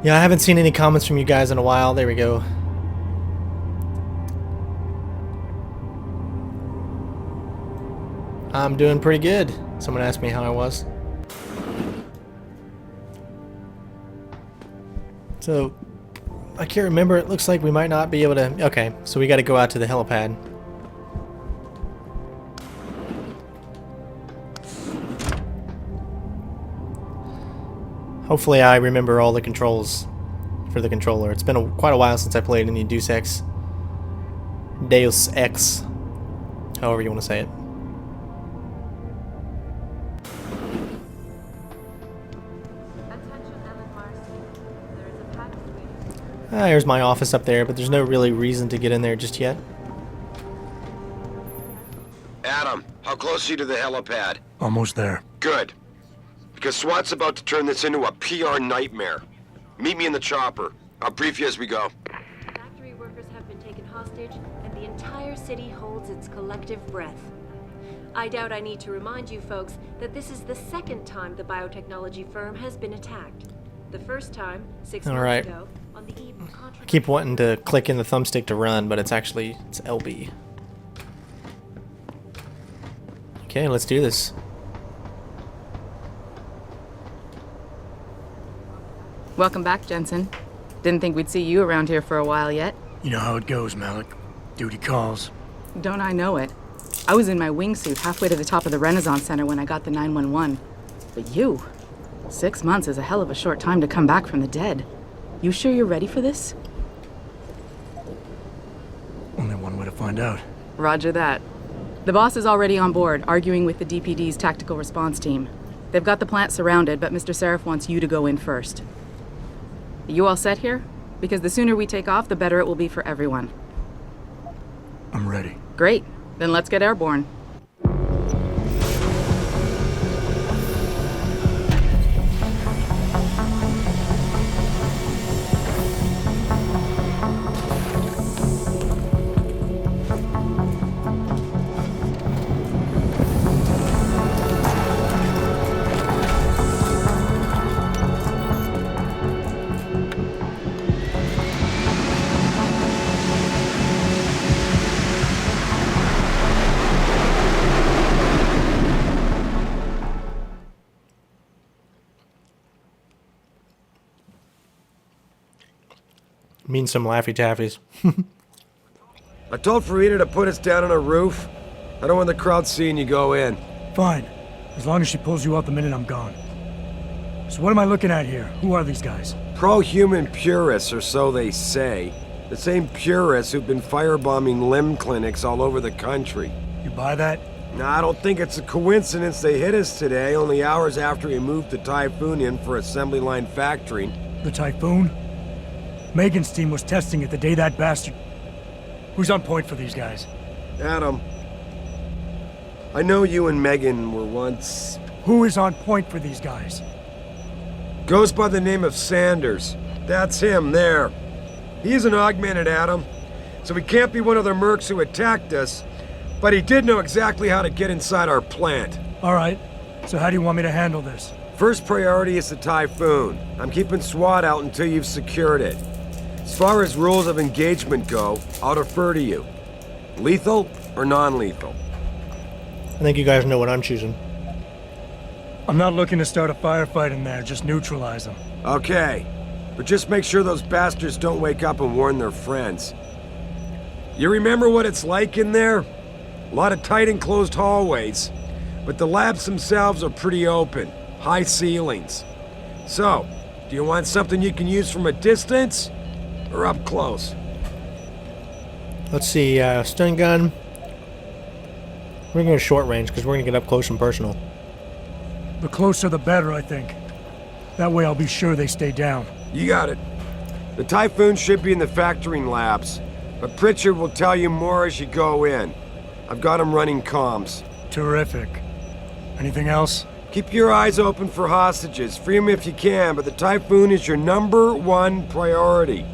Yeah, I haven't seen any comments from you guys in a while. There we go. I'm doing pretty good. Someone asked me how I was. So, I can't remember. It looks like we might not be able to... Okay, so we got to go out to the helipad. Hopefully I remember all the controls for the controller. It's been quite a while since I played any Deus Ex. However you want to say it. There's my office up there, but there's no really reason to get in there just yet. Adam, how close are you to the helipad? Almost there. Good. Because SWAT's about to turn this into a PR nightmare. Meet me in the chopper. I'll brief you as we go. Factory workers have been taken hostage, and the entire city holds its collective breath. I doubt I need to remind you folks that this is the second time the biotechnology firm has been attacked. The first time, 6 All months right. ago, on the eve of I keep wanting to click in the thumbstick to run, but it's LB. Okay, let's do this. Welcome back, Jensen. Didn't think we'd see you around here for a while yet. You know how it goes, Malik. Duty calls. Don't I know it? I was in my wingsuit halfway to the top of the Renaissance Center when I got the 911. But you, 6 months is a hell of a short time to come back from the dead. You sure you're ready for this? Only one way to find out. Roger that. The boss is already on board, arguing with the DPD's tactical response team. They've got the plant surrounded, but Mr. Seraph wants you to go in first. You all set here? Because the sooner we take off, the better it will be for everyone. I'm ready. Great. Then let's get airborne. Means some Laffy Taffies. I told Farida to put us down on a roof. I don't want the crowd seeing you go in. Fine. As long as she pulls you out the minute I'm gone. So what am I looking at here? Who are these guys? Pro-human purists, or so they say. The same purists who've been firebombing limb clinics all over the country. You buy that? Nah, I don't think it's a coincidence they hit us today, only hours after we moved the Typhoon in for assembly line factory. The Typhoon? Megan's team was testing it the day that bastard... Who's on point for these guys? Adam, I know you and Megan were once... Who is on point for these guys? Goes by the name of Sanders. That's him, there. He's an augmented Adam, so he can't be one of the mercs who attacked us, but he did know exactly how to get inside our plant. All right. So how do you want me to handle this? First priority is the Typhoon. I'm keeping SWAT out until you've secured it. As far as rules of engagement go, I'll defer to you. Lethal or non-lethal? I think you guys know what I'm choosing. I'm not looking to start a firefight in there, just neutralize them. Okay, but just make sure those bastards don't wake up and warn their friends. You remember what it's like in there? A lot of tight enclosed hallways, but the labs themselves are pretty open, high ceilings. So, do you want something you can use from a distance, or up close? Let's see, stun gun. We're gonna go short range because we're gonna get up close and personal. The closer the better, I think. That way I'll be sure they stay down. You got it. The Typhoon should be in the factoring labs, but Pritchard will tell you more as you go in. I've got him running comms. Terrific. Anything else? Keep your eyes open for hostages. Free them if you can, but the Typhoon is your #1 priority.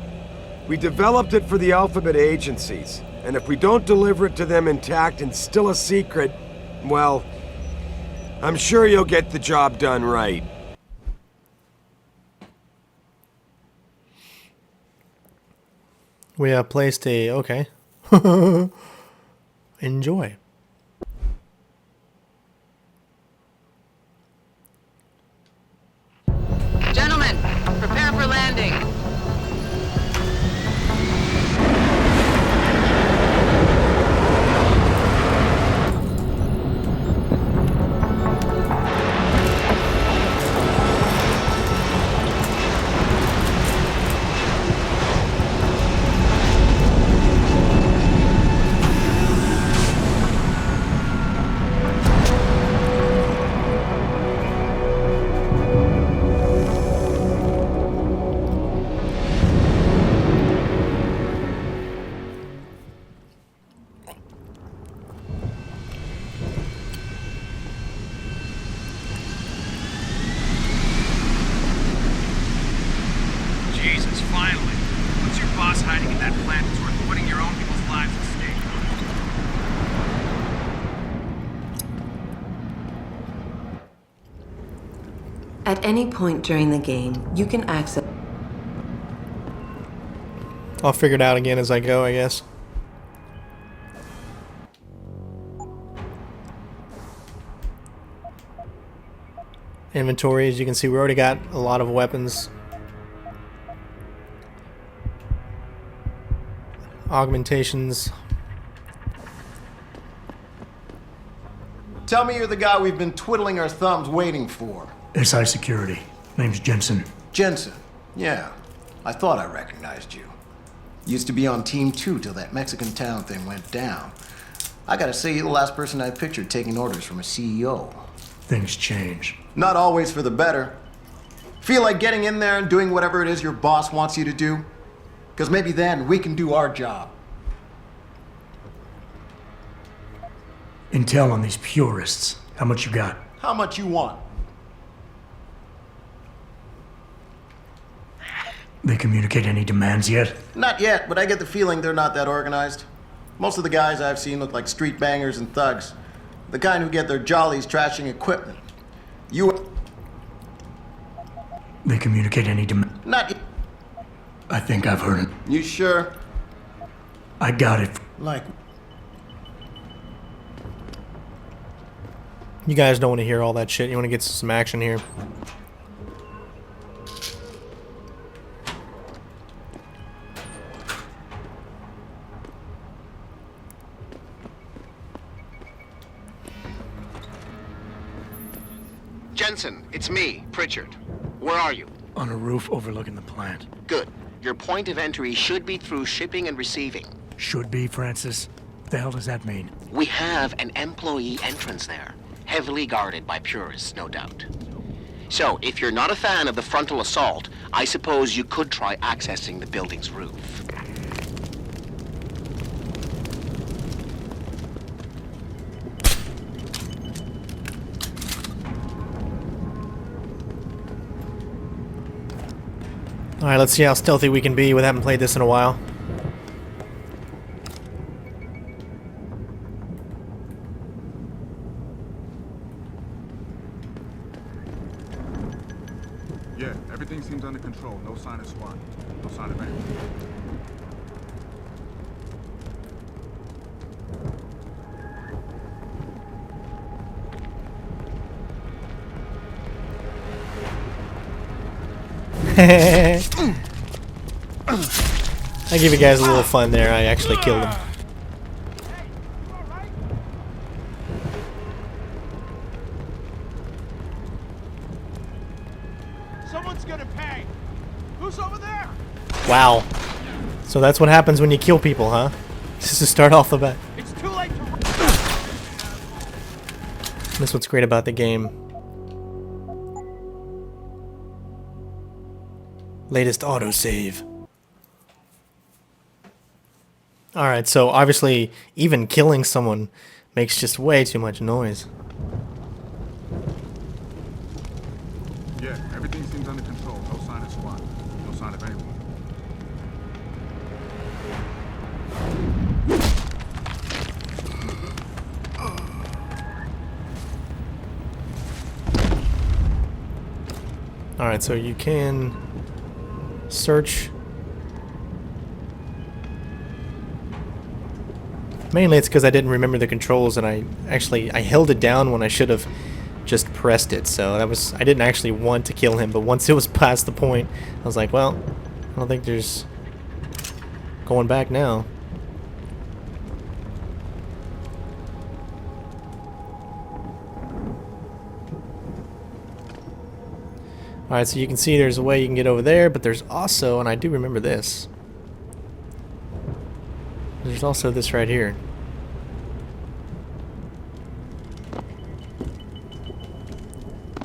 We developed it for the Alphabet agencies, and if we don't deliver it to them intact and still a secret, well, I'm sure you'll get the job done right. We have placed a... okay. Enjoy. Gentlemen, prepare for landing. Finally. What's your boss hiding in that plant that's worth putting your own people's lives at stake? At any point during the game, you can access... I'll figure it out again as I go, I guess. Inventory, as you can see, we already got a lot of weapons. Augmentations. Tell me you're the guy we've been twiddling our thumbs waiting for. SI Security. Name's Jensen. Jensen. Yeah. I thought I recognized you. Used to be on Team 2 till that Mexican town thing went down. I gotta say, you're the last person I pictured taking orders from a CEO. Things change. Not always for the better. Feel like getting in there and doing whatever it is your boss wants you to do? Because maybe then we can do our job. Intel on these purists. How much you got? How much you want? They communicate any demands yet? Not yet, but I get the feeling they're not that organized. Most of the guys I've seen look like street bangers and thugs. The kind who get their jollies trashing equipment. They communicate any demands? Not yet. I think I've heard it. You sure? I got it. Like... You guys don't want to hear all that shit. You want to get some action here. Jensen, it's me, Pritchard. Where are you? On a roof overlooking the plant. Good. Your point of entry should be through shipping and receiving. Should be, Francis. What the hell does that mean? We have an employee entrance there. Heavily guarded by purists, no doubt. So, if you're not a fan of the frontal assault, I suppose you could try accessing the building's roof. Alright, let's see how stealthy we can be. We haven't played this in a while. Yeah, everything seems under control. No sign of SWAT. No sign of anything. I give you guys a little fun there. I actually killed him. Someone's gonna pay. Who's over there? Wow. So that's what happens when you kill people, huh? Just to start off the bat. It's too late to... That's what's great about the game. Latest autosave. Alright, so obviously even killing someone makes just way too much noise. Yeah, everything seems under control. No sign of SWAT. No sign of anyone. Alright, so you can search. Mainly it's because I didn't remember the controls and I held it down when I should have just pressed it. So I didn't actually want to kill him, but once it was past the point, I was like, well, I don't think there's going back now. Alright, so you can see there's a way you can get over there, but there's also, and I do remember this, there's also this right here.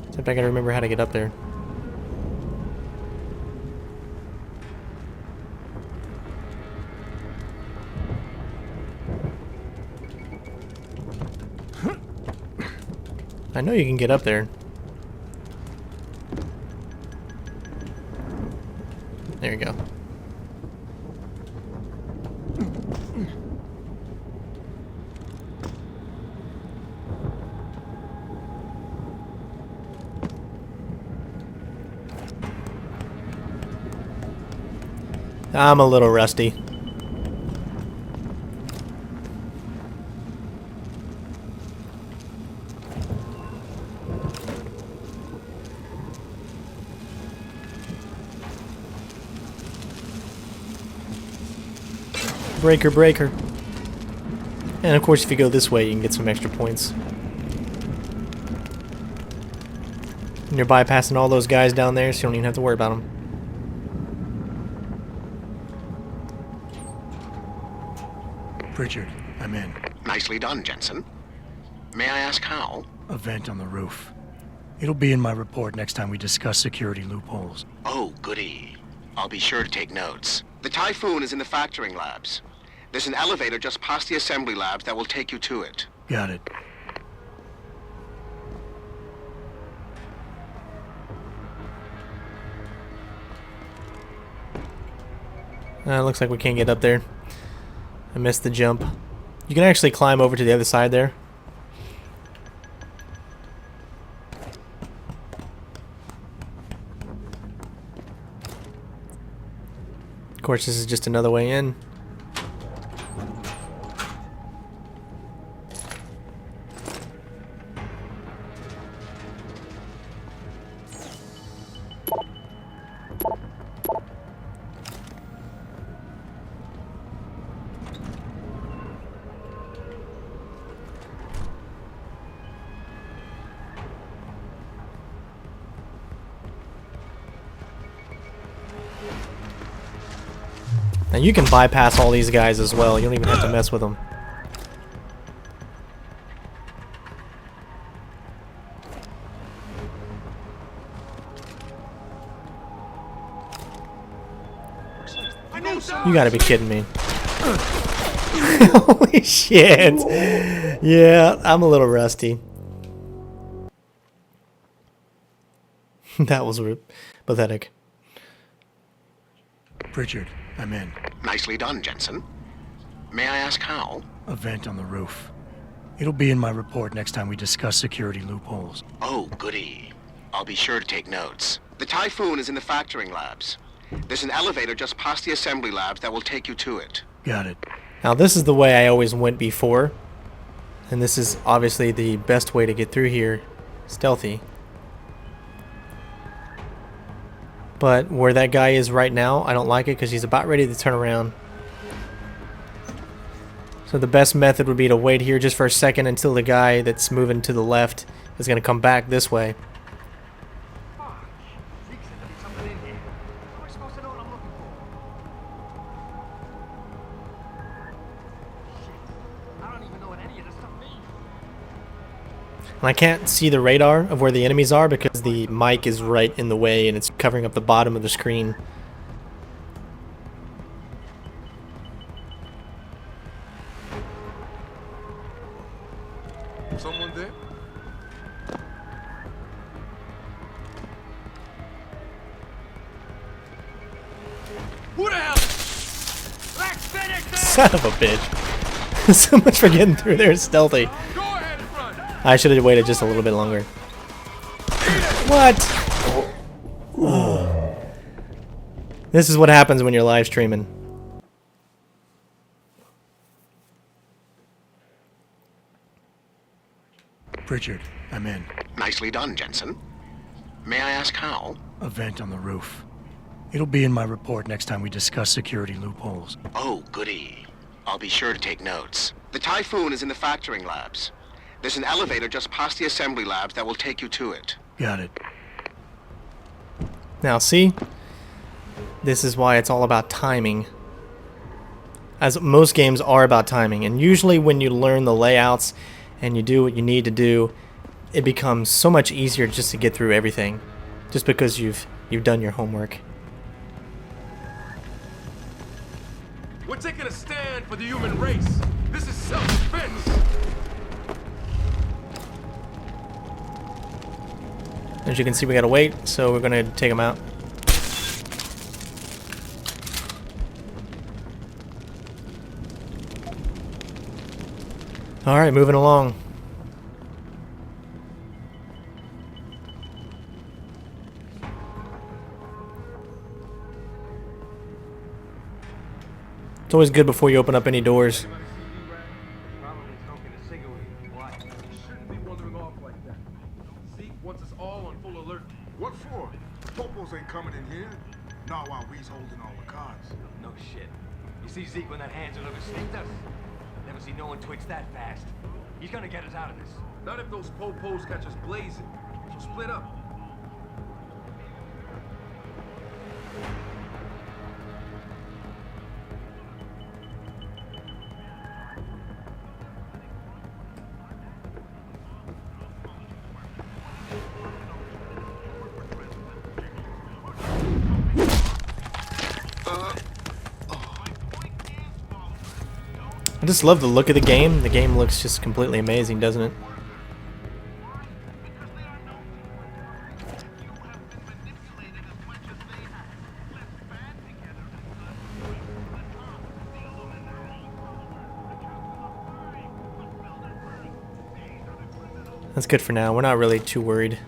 Except I gotta remember how to get up there. I know you can get up there. There you go. I'm a little rusty. Breaker, breaker. And of course, if you go this way, you can get some extra points. And you're bypassing all those guys down there, so you don't even have to worry about them. Richard, I'm in. Nicely done, Jensen. May I ask how? A vent on the roof. It'll be in my report next time we discuss security loopholes. Oh, goody. I'll be sure to take notes. The Typhoon is in the factoring labs. There's an elevator just past the assembly labs that will take you to it. Got it. Looks like we can't get up there. I missed the jump. You can actually climb over to the other side there. Of course, this is just another way in. Now you can bypass all these guys as well. You don't even have to mess with them. You gotta be kidding me. Holy shit. Yeah, I'm a little rusty. That was pathetic. Richard, I'm in. Nicely done, Jensen. May I ask how? A vent on the roof. It'll be in my report next time we discuss security loopholes. Oh, goody. I'll be sure to take notes. The Typhoon is in the factoring labs. There's an elevator just past the assembly labs that will take you to it. Got it. Now this is the way I always went before. And this is obviously the best way to get through here. Stealthy. But where that guy is right now, I don't like it because he's about ready to turn around. So the best method would be to wait here just for a second until the guy that's moving to the left is going to come back this way. And I can't see the radar of where the enemies are because the mic is right in the way and it's covering up the bottom of the screen. Someone there? Who the hell? Let's finish this! Son of a bitch. So much for getting through there stealthy. I should have waited just a little bit longer. What? Oh. This is what happens when you're live streaming. Richard, I'm in. Nicely done, Jensen. May I ask how? A vent on the roof. It'll be in my report next time we discuss security loopholes. Oh, goody. I'll be sure to take notes. The Typhoon is in the factoring labs. There's an elevator just past the assembly labs that will take you to it. Got it. Now see? This is why it's all about timing. As most games are about timing. And usually when you learn the layouts and you do what you need to do, it becomes so much easier just to get through everything. Just because you've done your homework. We're taking a stand for the human race. This is self-defense. As you can see, we gotta wait, so we're gonna take them out. All right, moving along. It's always good before you open up any doors. What for? Popos ain't coming in here. Not while we's holding all the cards. No shit. You see Zeke when that hand's ever sneaked us? Never see no one twitch that fast. He's gonna get us out of this. Not if those popos catch us blazing. So split up. I just love the look of the game. The game looks just completely amazing, doesn't it? That's good for now. We're not really too worried.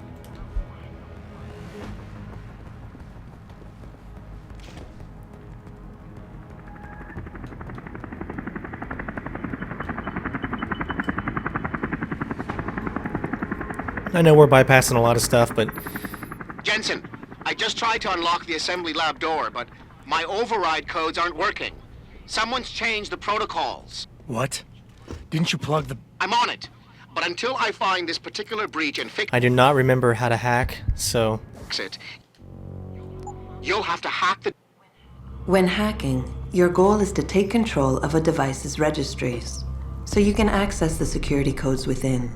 I know we're bypassing a lot of stuff, but... Jensen, I just tried to unlock the assembly lab door, but my override codes aren't working. Someone's changed the protocols. What? Didn't you plug the... I'm on it, but until I find this particular breach and fix I do not remember how to hack, so... it, you'll have to hack the... When hacking, your goal is to take control of a device's registries, so you can access the security codes within.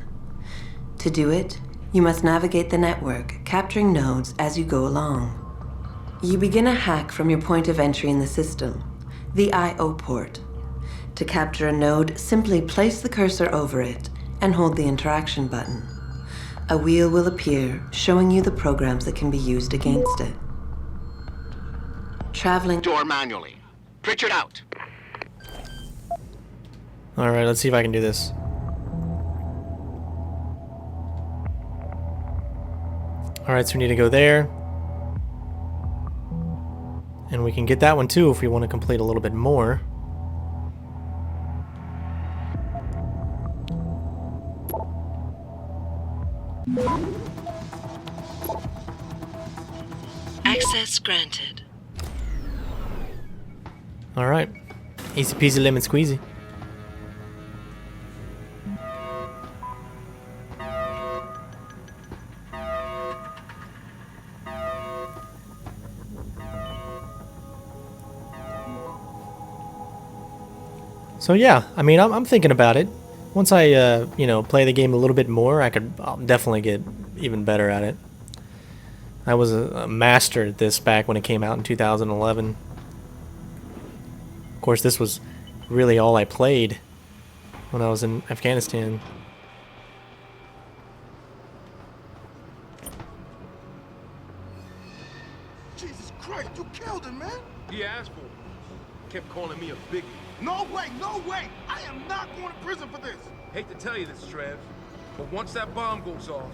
To do it, you must navigate the network, capturing nodes as you go along. You begin a hack from your point of entry in the system, the I/O port. To capture a node, simply place the cursor over it and hold the interaction button. A wheel will appear, showing you the programs that can be used against it. Traveling door manually. Pritchard out. Alright, let's see if I can do this. Alright, so we need to go there. And we can get that one too if we want to complete a little bit more. Access granted. Alright. Easy peasy lemon squeezy. So yeah, I mean, I'm thinking about it. Once I, play the game a little bit more, I'll definitely get even better at it. I was a master at this back when it came out in 2011. Of course, this was really all I played when I was in Afghanistan. Jesus Christ, you killed him, man! He asked for it. Kept calling me a biggie. No way, no way! I am not going to prison for this! Hate to tell you this, Trev, but once that bomb goes off,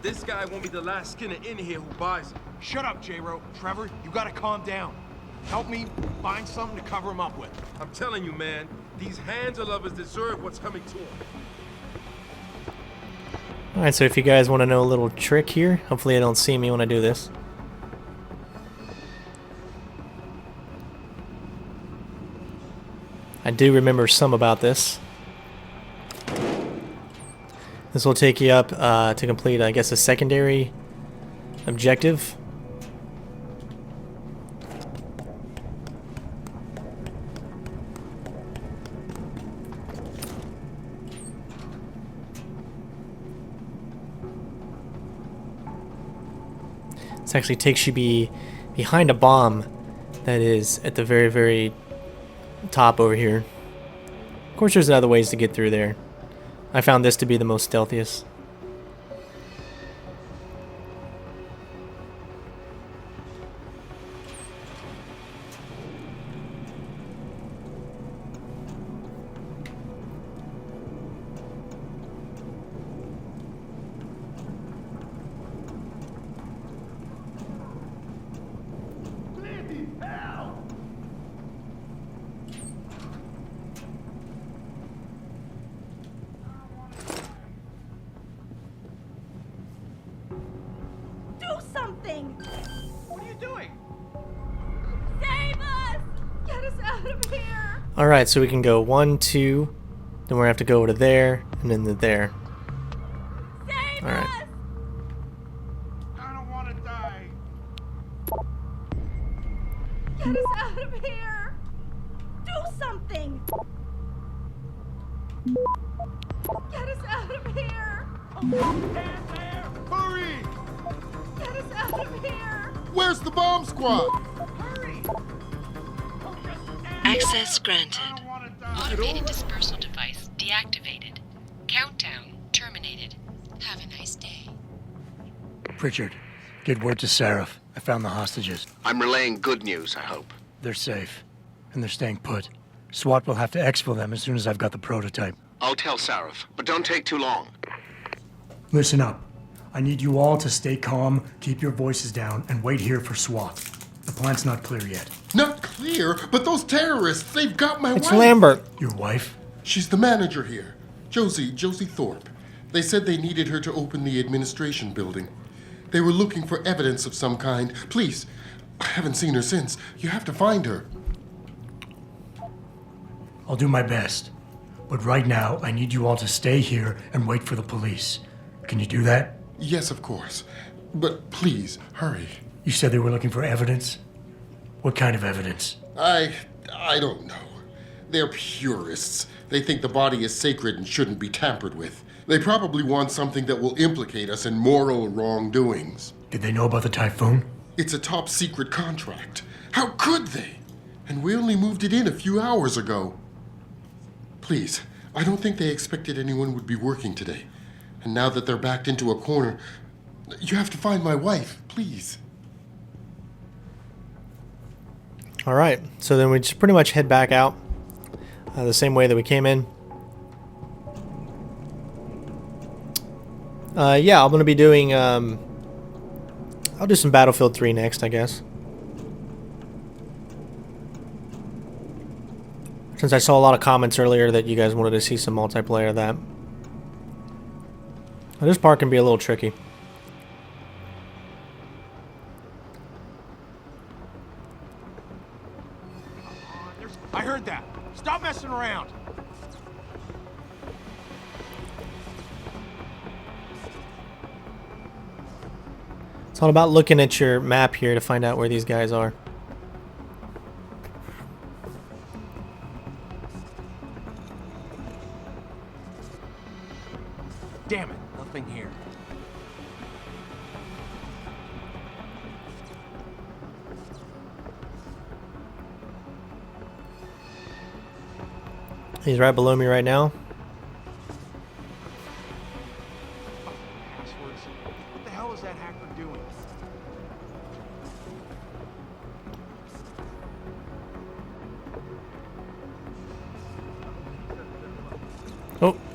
this guy won't be the last skinner in here who buys it. Shut up, J-Ro. Trevor, you gotta calm down. Help me find something to cover him up with. I'm telling you, man, these hands-of lovers deserve what's coming to them. Alright, so if you guys want to know a little trick here, hopefully they don't see me when I do this. I do remember some about this. This will take you up to complete, I guess, a secondary objective. This actually takes you behind a bomb that is at the very, very top over here. Of course, there's other ways to get through there. I found this to be the most stealthiest. out of here! Alright, so we can go 1, 2, then we're gonna have to go over to there, and then to there. Alright. I don't want to die. Get us out of here! Do something! Get us out of here! Hurry! Get us out of here! Where's the bomb squad? Access granted. Automated dispersal device deactivated. Countdown terminated. Have a nice day. Pritchard, get word to Seraph. I found the hostages. I'm relaying good news, I hope. They're safe, and they're staying put. SWAT will have to exfil them as soon as I've got the prototype. I'll tell Sarif, but don't take too long. Listen up. I need you all to stay calm, keep your voices down, and wait here for SWAT. The plant's not clear yet. Not clear, but those terrorists, they've got my wife. It's Lambert. Your wife? She's the manager here. Josie Thorpe. They said they needed her to open the administration building. They were looking for evidence of some kind. Please, I haven't seen her since. You have to find her. I'll do my best. But right now, I need you all to stay here and wait for the police. Can you do that? Yes, of course. But please, hurry. You said they were looking for evidence? What kind of evidence? I don't know. They're purists. They think the body is sacred and shouldn't be tampered with. They probably want something that will implicate us in moral wrongdoings. Did they know about the typhoon? It's a top secret contract. How could they? And we only moved it in a few hours ago. Please, I don't think they expected anyone would be working today. And now that they're backed into a corner, you have to find my wife, please. Alright, so then we just pretty much head back out the same way that we came in. Yeah, I'm going to be doing, I'll do some Battlefield 3 next, I guess. Since I saw a lot of comments earlier that you guys wanted to see some multiplayer of that. Now, this part can be a little tricky. I heard that. Stop messing around. It's all about looking at your map here to find out where these guys are. Damn it, nothing here. He's right below me right now. Passwords. What the hell is that hacker doing?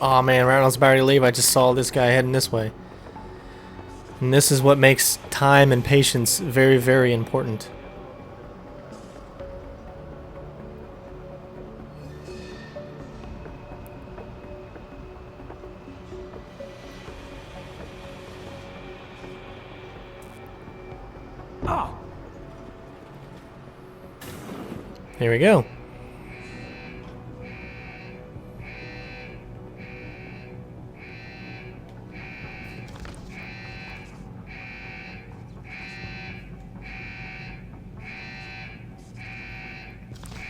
Oh man, right when I was about to leave, I just saw this guy heading this way. And this is what makes time and patience very, very important. Oh. Here we go.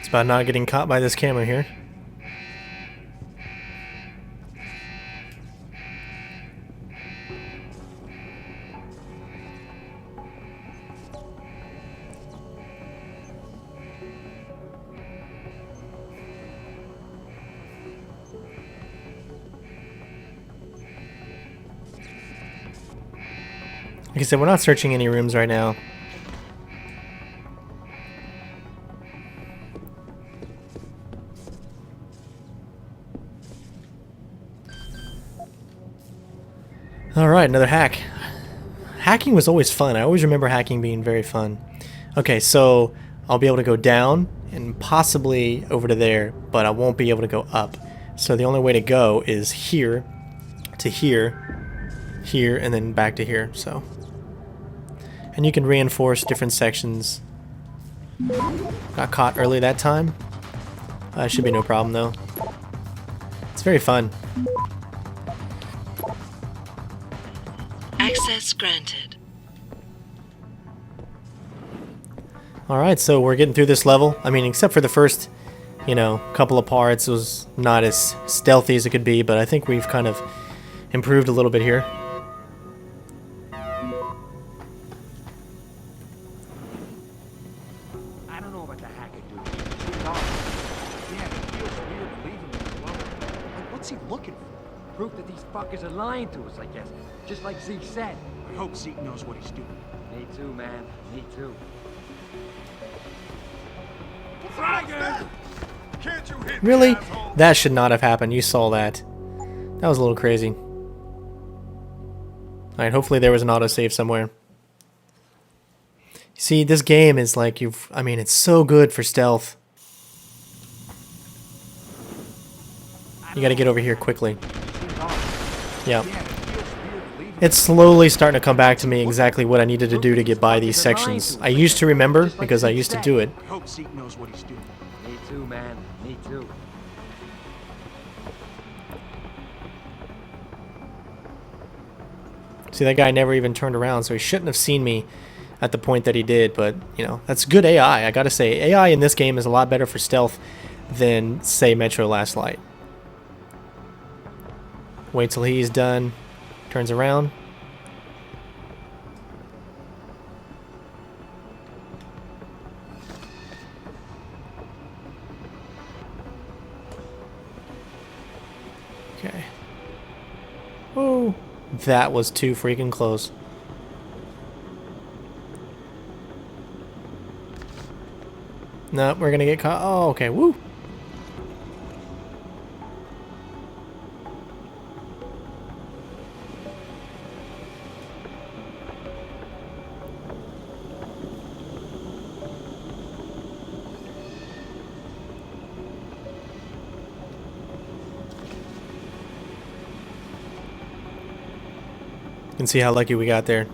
It's about not getting caught by this camera here. Like I said, we're not searching any rooms right now. Alright, another hack. Hacking was always fun. I always remember hacking being very fun. Okay, so I'll be able to go down and possibly over to there, but I won't be able to go up. So the only way to go is here to here, here, and then back to here. So, and you can reinforce different sections. Got caught early that time. Should be no problem though. It's very fun. Access granted. Alright, so we're getting through this level. I mean, except for the first, you know, couple of parts, it was not as stealthy as it could be, but I think we've kind of improved a little bit here. I don't know about the hacker, dude. He's awesome. Yeah, it feels weird leaving him alone. Like, what's he looking for? Proof that these fuckers are lying to us, I guess. Just like Zeke said. I hope Zeke knows what he's doing. Me too, man. Me too. Can't you hit Really? me, asshole? That should not have happened. You saw that. That was a little crazy. Alright, hopefully there was an autosave somewhere. See, this game is like I mean, it's so good for stealth. You gotta get over here quickly. Yeah. It's slowly starting to come back to me exactly what I needed to do to get by these sections. I used to remember because I used to do it. I hope Zeke knows what he's doing. Me too, man. Me too. See, that guy never even turned around, so he shouldn't have seen me at the point that he did, but, you know, that's good AI. I gotta say, AI in this game is a lot better for stealth than, say, Metro Last Light. Wait till he's done. Turns around. Okay. Oh, that was too freaking close. No, we're gonna get caught. Oh, okay. Woo. You can see how lucky we got there.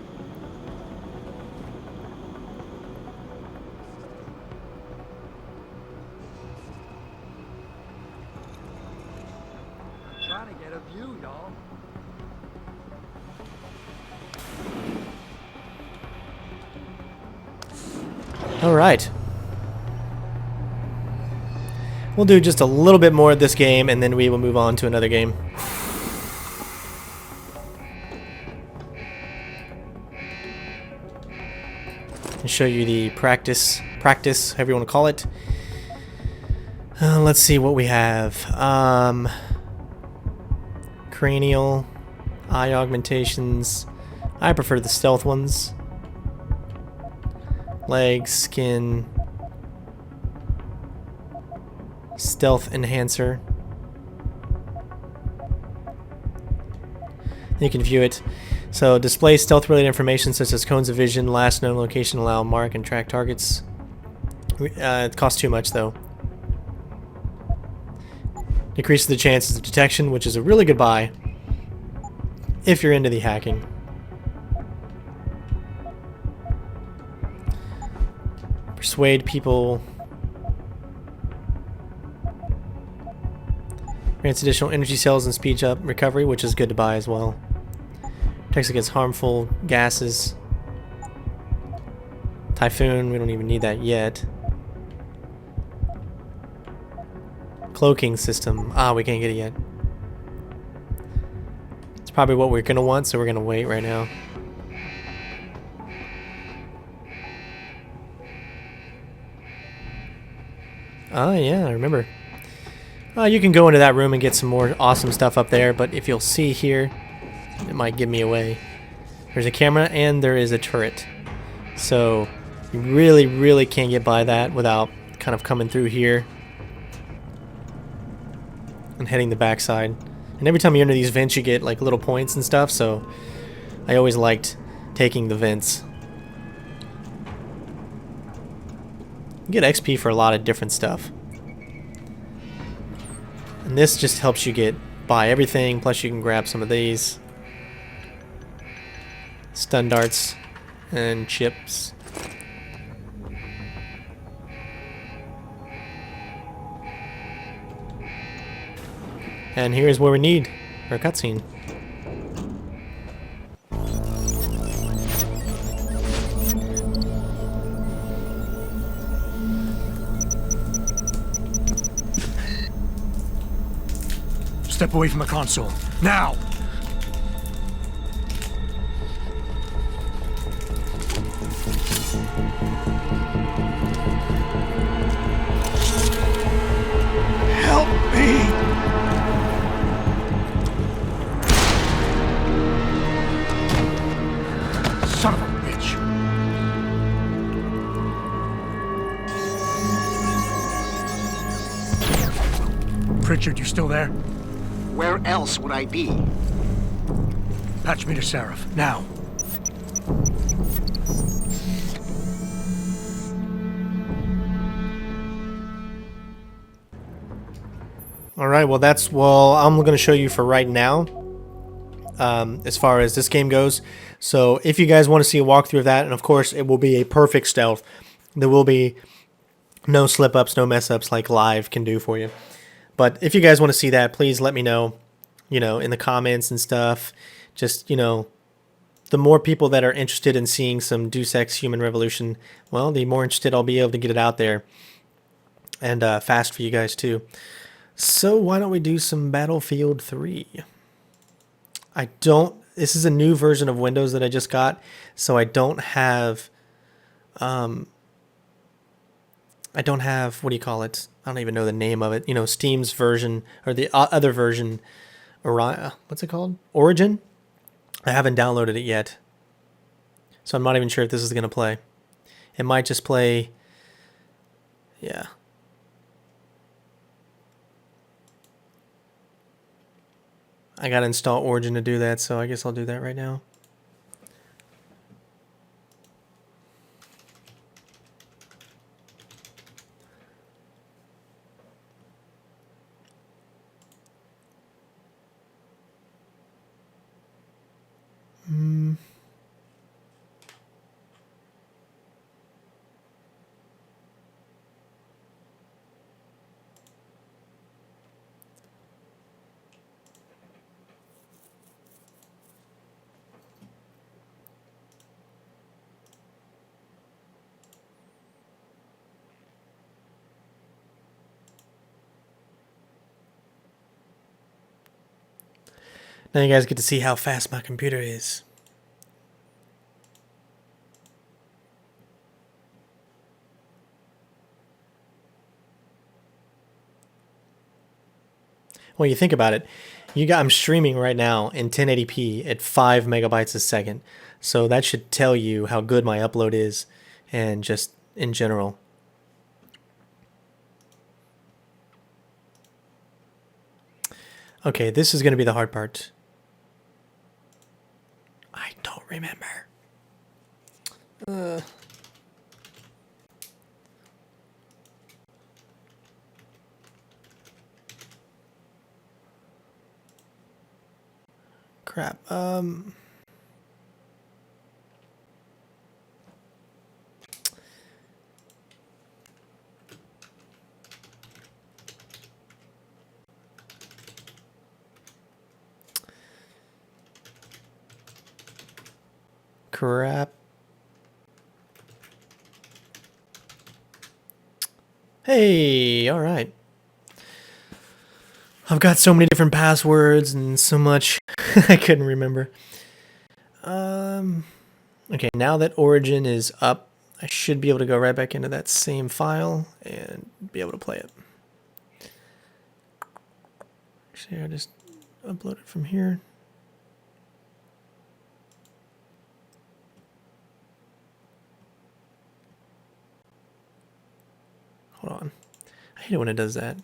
Trying to get a view, y'all. All right. We'll do just a little bit more of this game, and then we will move on to another game. And show you the practice, however you want to call it. Let's see what we have. Cranial, eye augmentations. I prefer the stealth ones. Legs, skin, stealth enhancer. You can view it. So display stealth-related information such as cones of vision, last known location, allow mark and track targets. It costs too much though. Decreases the chances of detection, which is a really good buy if you're into the hacking. Persuade people. Grants additional energy cells and speeds up recovery, which is good to buy as well. Protects against harmful gases. Typhoon, we don't even need that yet. Cloaking system. We can't get it yet. It's probably what we're going to want, so we're going to wait right now. Yeah, I remember. You can go into that room and get some more awesome stuff up there, but if you'll see here, it might give me away. There's a camera and there is a turret. So you really, really can't get by that without kind of coming through here and heading the backside. And every time you enter these vents, you get like little points and stuff, so I always liked taking the vents. You get XP for a lot of different stuff. And this just helps you get by everything, plus you can grab some of these. Stun darts and chips. And here's where we need our cutscene. Step away from the console. Now! Help me! Son of a bitch! Pritchard, you still there? Where else would I be? Patch me to Seraph, now. Alright, well that's I'm going to show you for right now. As far as this game goes. So if you guys want to see a walkthrough of that, and of course it will be a perfect stealth. There will be no slip-ups, no mess-ups like live can do for you. But if you guys want to see that, please let me know, in the comments and stuff. Just, the more people that are interested in seeing some Deus Ex Human Revolution, well, the more interested I'll be able to get it out there. And fast for you guys too. So why don't we do some Battlefield 3? This is a new version of Windows that I just got, so I don't have, what do you call it? I don't even know the name of it. Steam's version, or the other version, what's it called? Origin? I haven't downloaded it yet. So I'm not even sure if this is going to play. It might just play, yeah. I gotta install Origin to do that, so I guess I'll do that right now. Now you guys get to see how fast my computer is. Well, you think about it, I'm streaming right now in 1080p at 5 megabytes a second. So that should tell you how good my upload is, and just in general. Okay, this is going to be the hard part. I don't remember. Crap. Crap. Hey, all right. I've got so many different passwords and so much I couldn't remember. Okay, now that Origin is up, I should be able to go right back into that same file and be able to play it. Actually, I just upload it from here. Hold on. I hate it when it does that.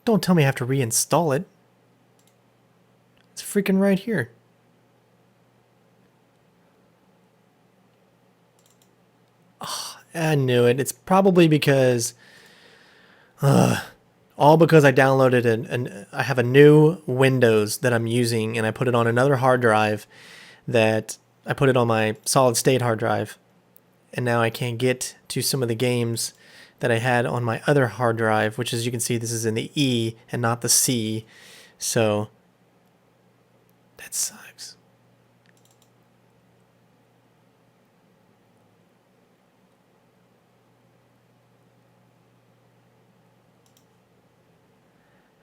Don't tell me I have to reinstall it. It's freaking right here. Oh, I knew it. It's probably because All because I downloaded I have a new Windows that I'm using, and I put it on another hard drive that I put it on my solid state hard drive. And now I can't get to some of the games that I had on my other hard drive, which, as you can see, this is in the E and not the C. So that sucks.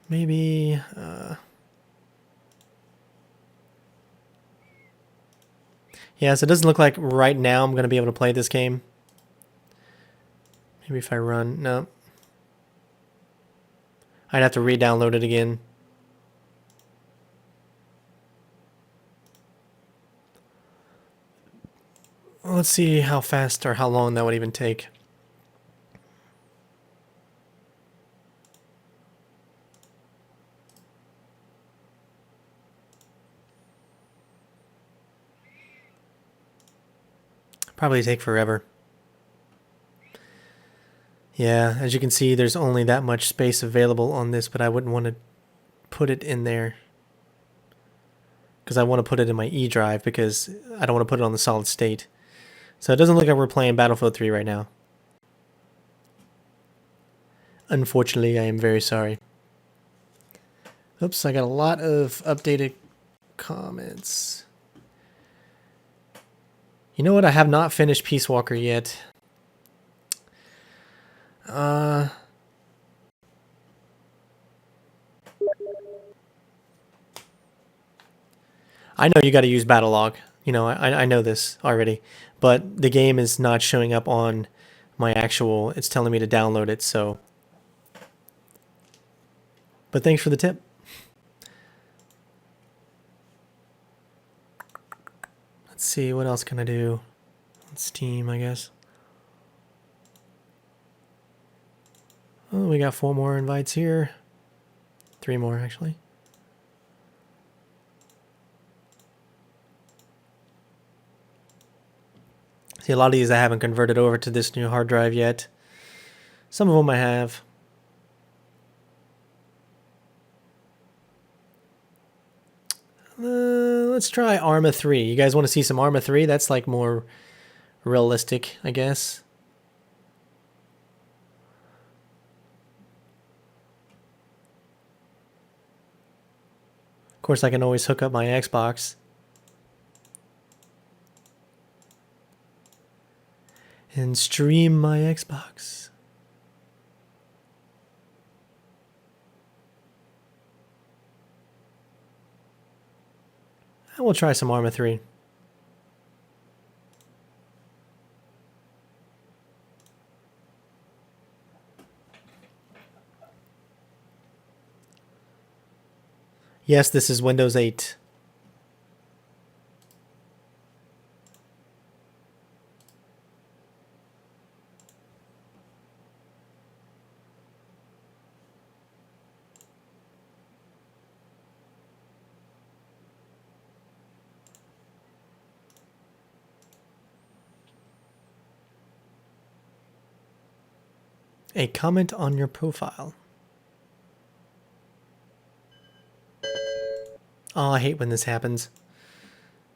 Maybe yeah, so it doesn't look like right now I'm going to be able to play this game. Maybe if I run, no. I'd have to re-download it again. Let's see how fast or how long that would even take. Probably take forever. Yeah, as you can see, there's only that much space available on this, but I wouldn't want to put it in there because I want to put it in my E drive because I don't want to put it on the solid state. So it doesn't look like we're playing Battlefield 3 right now. Unfortunately, I am very sorry. Oops, I got a lot of updated comments. You know what? I have not finished Peace Walker yet. I know you got to use battle log. You know, I know this already, but the game is not showing up on my actual. It's telling me to download it. So, but thanks for the tip. Let's see, what else can I do? On Steam, I guess. Oh, we got 4 more invites here. 3 more, actually. See, a lot of these I haven't converted over to this new hard drive yet. Some of them I have. Let's try Arma 3. You guys want to see some Arma 3? That's like more realistic, I guess. Of course, I can always hook up my Xbox. And stream my Xbox. And we'll try some Arma 3. Yes, this is Windows 8. A comment on your profile. Oh, I hate when this happens.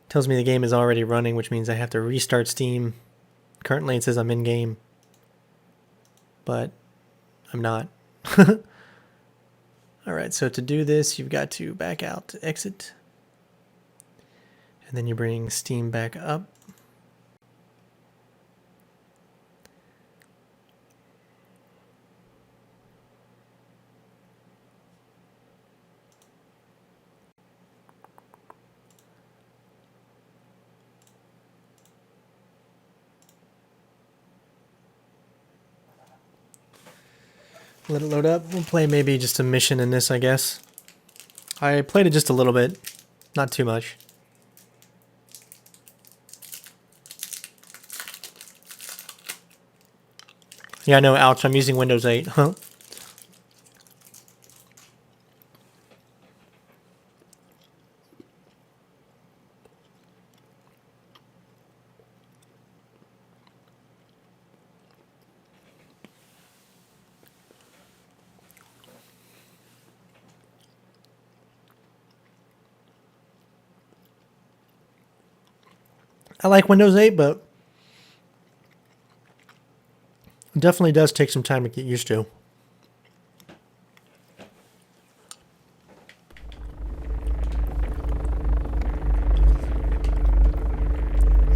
Tells me the game is already running, which means I have to restart Steam. Currently it says I'm in game, but I'm not. Alright, so to do this, you've got to back out to exit. And then you bring Steam back up. Let it load up. We'll play maybe just a mission in this, I guess. I played it just a little bit, not too much. Yeah, I know, ouch, I'm using Windows 8. Huh? I like Windows 8, but it definitely does take some time to get used to.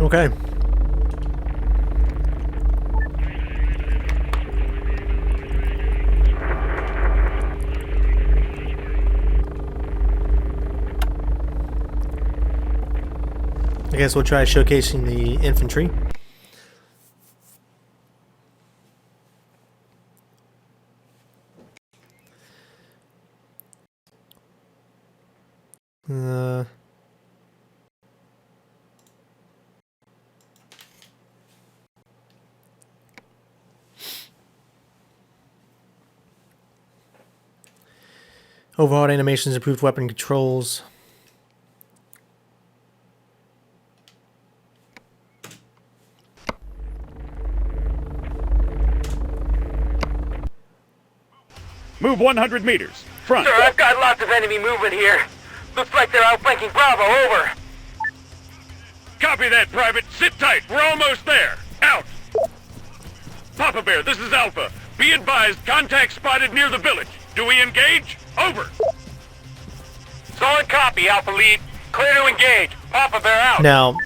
Okay. I guess we'll try showcasing the infantry. Overhauled animations, improved weapon controls. Move 100 meters. Front. Sir, I've got lots of enemy movement here. Looks like they're outflanking Bravo, over. Copy that, Private. Sit tight. We're almost there. Out. Papa Bear, this is Alpha. Be advised, contact spotted near the village. Do we engage? Over. Solid copy, Alpha Lead. Clear to engage. Papa Bear out. Now,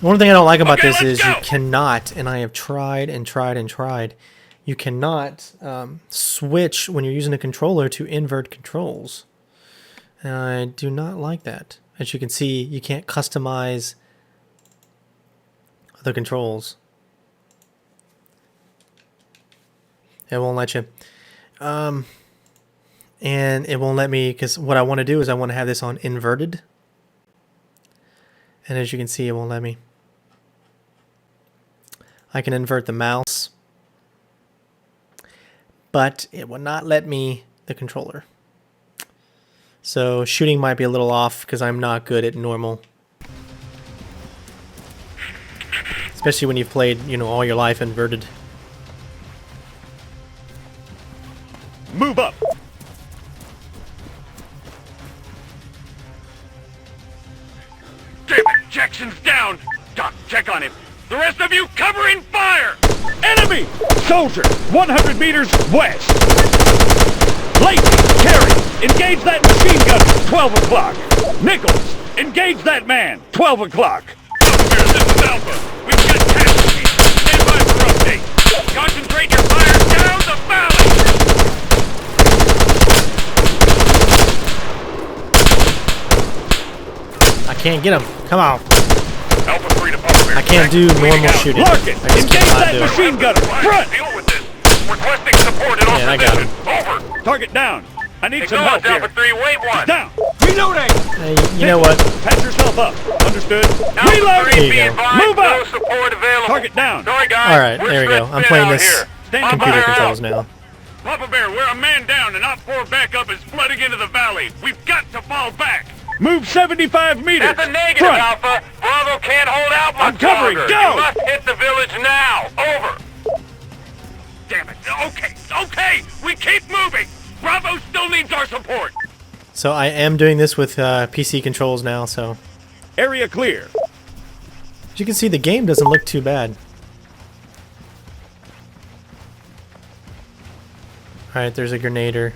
one thing I don't like about Okay, this is let's you go. cannot, and I have tried and tried and tried, you cannot switch when you're using a controller to invert controls. And I do not like that. As you can see, you can't customize the controls. It won't let you. And it won't let me, because what I want to do is I want to have this on inverted. And as you can see, it won't let me. I can invert the mouse, but it will not let me the controller. So shooting might be a little off because I'm not good at normal. Especially when you've played, you know, all your life inverted. Move up. Damn it, Jackson's down. Doc, check on him. The rest of you covering fire. Enemy! Soldier, 100 meters west. Lacey, Carey, engage that machine gunner, 12 o'clock. Nichols, engage that man, 12 o'clock. Here, this is Alpha. We've got casualties. Stand by for update. Concentrate your fire down the valley. I can't get him. Come on. Alpha 3 to Papa Bear. I can't do normal shooting. Larkin, I just engage cannot that do it. machine gunner, front. Deal with this. Requesting support in all Yeah, I got him. positions. Over. Target down. I need some help Acknowledge here. Alpha 3, wait one. Down. Reloading. Hey, you know what? Patch yourself up. Understood. Alpha Reload. 3, There you be go. advised, Move no up. support available. Target down. Sorry, guys. Alright, We're there we go. stretched I'm thin playing out this here. Stand computer Fire controls out. now. Papa Bear, we're a man down and Op 4 backup is flooding into the valley. We've got to fall back. Move 75 meters. That's a negative, Front. Alpha. Bravo can't hold out much I'm covering. longer. Go. You must hit the village now. Over. Damn it. Okay. We keep moving. Bravo still needs our support. So I am doing this with PC controls now, so. Area clear. As you can see, the game doesn't look too bad. Alright, there's a grenader.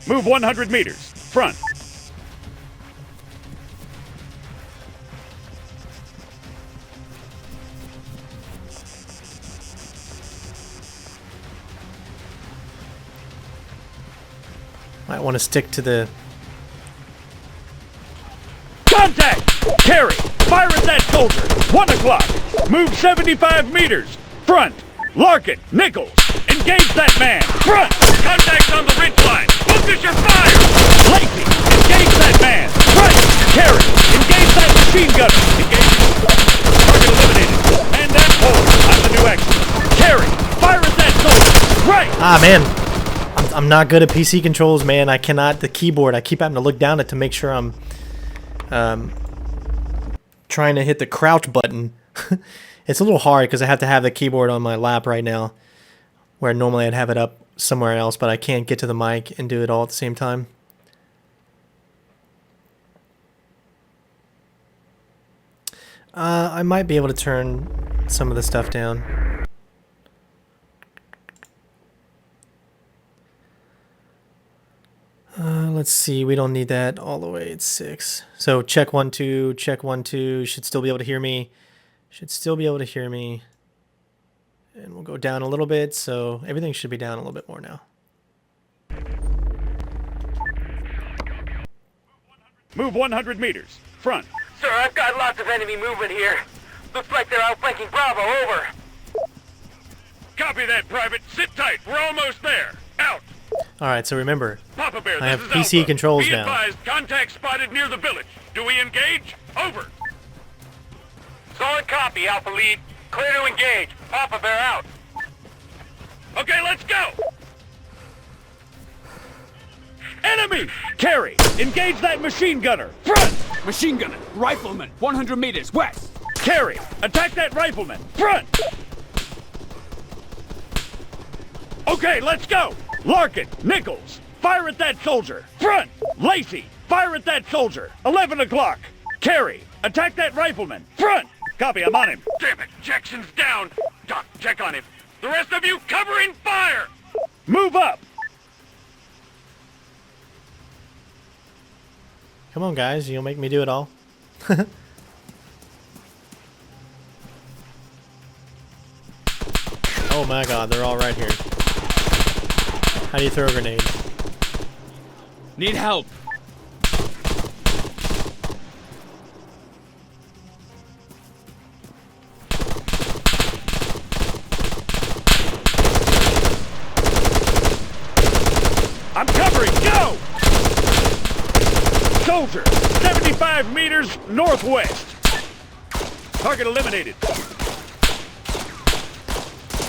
Move 100 meters. Front. Might want to stick to the... Contact! Carry! Fire at that soldier! 1 o'clock! Move 75 meters! Front! Larkin! Nichols! Engage that man! Front! Contacts on the ridge line! Focus your fire! Lacey! Engage that man! Front! Carry! Engage that machine gunner! Engage... Target eliminated! Man that pole! I'm the new exit! Carry! Fire at that soldier! Right! Ah, man. I'm not good at PC controls, man. I cannot... The keyboard, I keep having to look down it to make sure I'm... trying to hit the crouch button. It's a little hard because I have to have the keyboard on my lap right now, where normally I'd have it up somewhere else, but I can't get to the mic and do it all at the same time. I might be able to turn some of the stuff down. Let's see, we don't need that all the way, it's 6. So check 1, 2, check 1, 2, should still be able to hear me. Should still be able to hear me. And we'll go down a little bit, so everything should be down a little bit more now. Move 100 meters. Front. Sir, I've got lots of enemy movement here. Looks like they're outflanking Bravo, over. Copy that, Private. Sit tight. We're almost there. Out. Alright, so remember, Papa Bear, I have this is PC Alpha. controls Be now. advised, contact spotted near the village. Do we engage? Over. Solid copy, Alpha Lead. Clear to engage. Papa Bear out. Okay, let's go. Enemy! Carry! Engage that machine gunner! Front! Machine gunner, rifleman, 100 meters west. Carry! Attack that rifleman! Front! Okay, let's go! Larkin, Nichols, fire at that soldier! Front! Lacey, fire at that soldier! 11 o'clock! Carry! Attack that rifleman! Front! Copy, I'm on him. Damn it, Jackson's down! Doc, check on him. The rest of you covering fire! Move up! Come on, guys, you'll make me do it all. Oh my god, they're all right here. How do you throw a grenade? Need help. I'm covering, go! Soldier, 75 meters northwest. Target eliminated.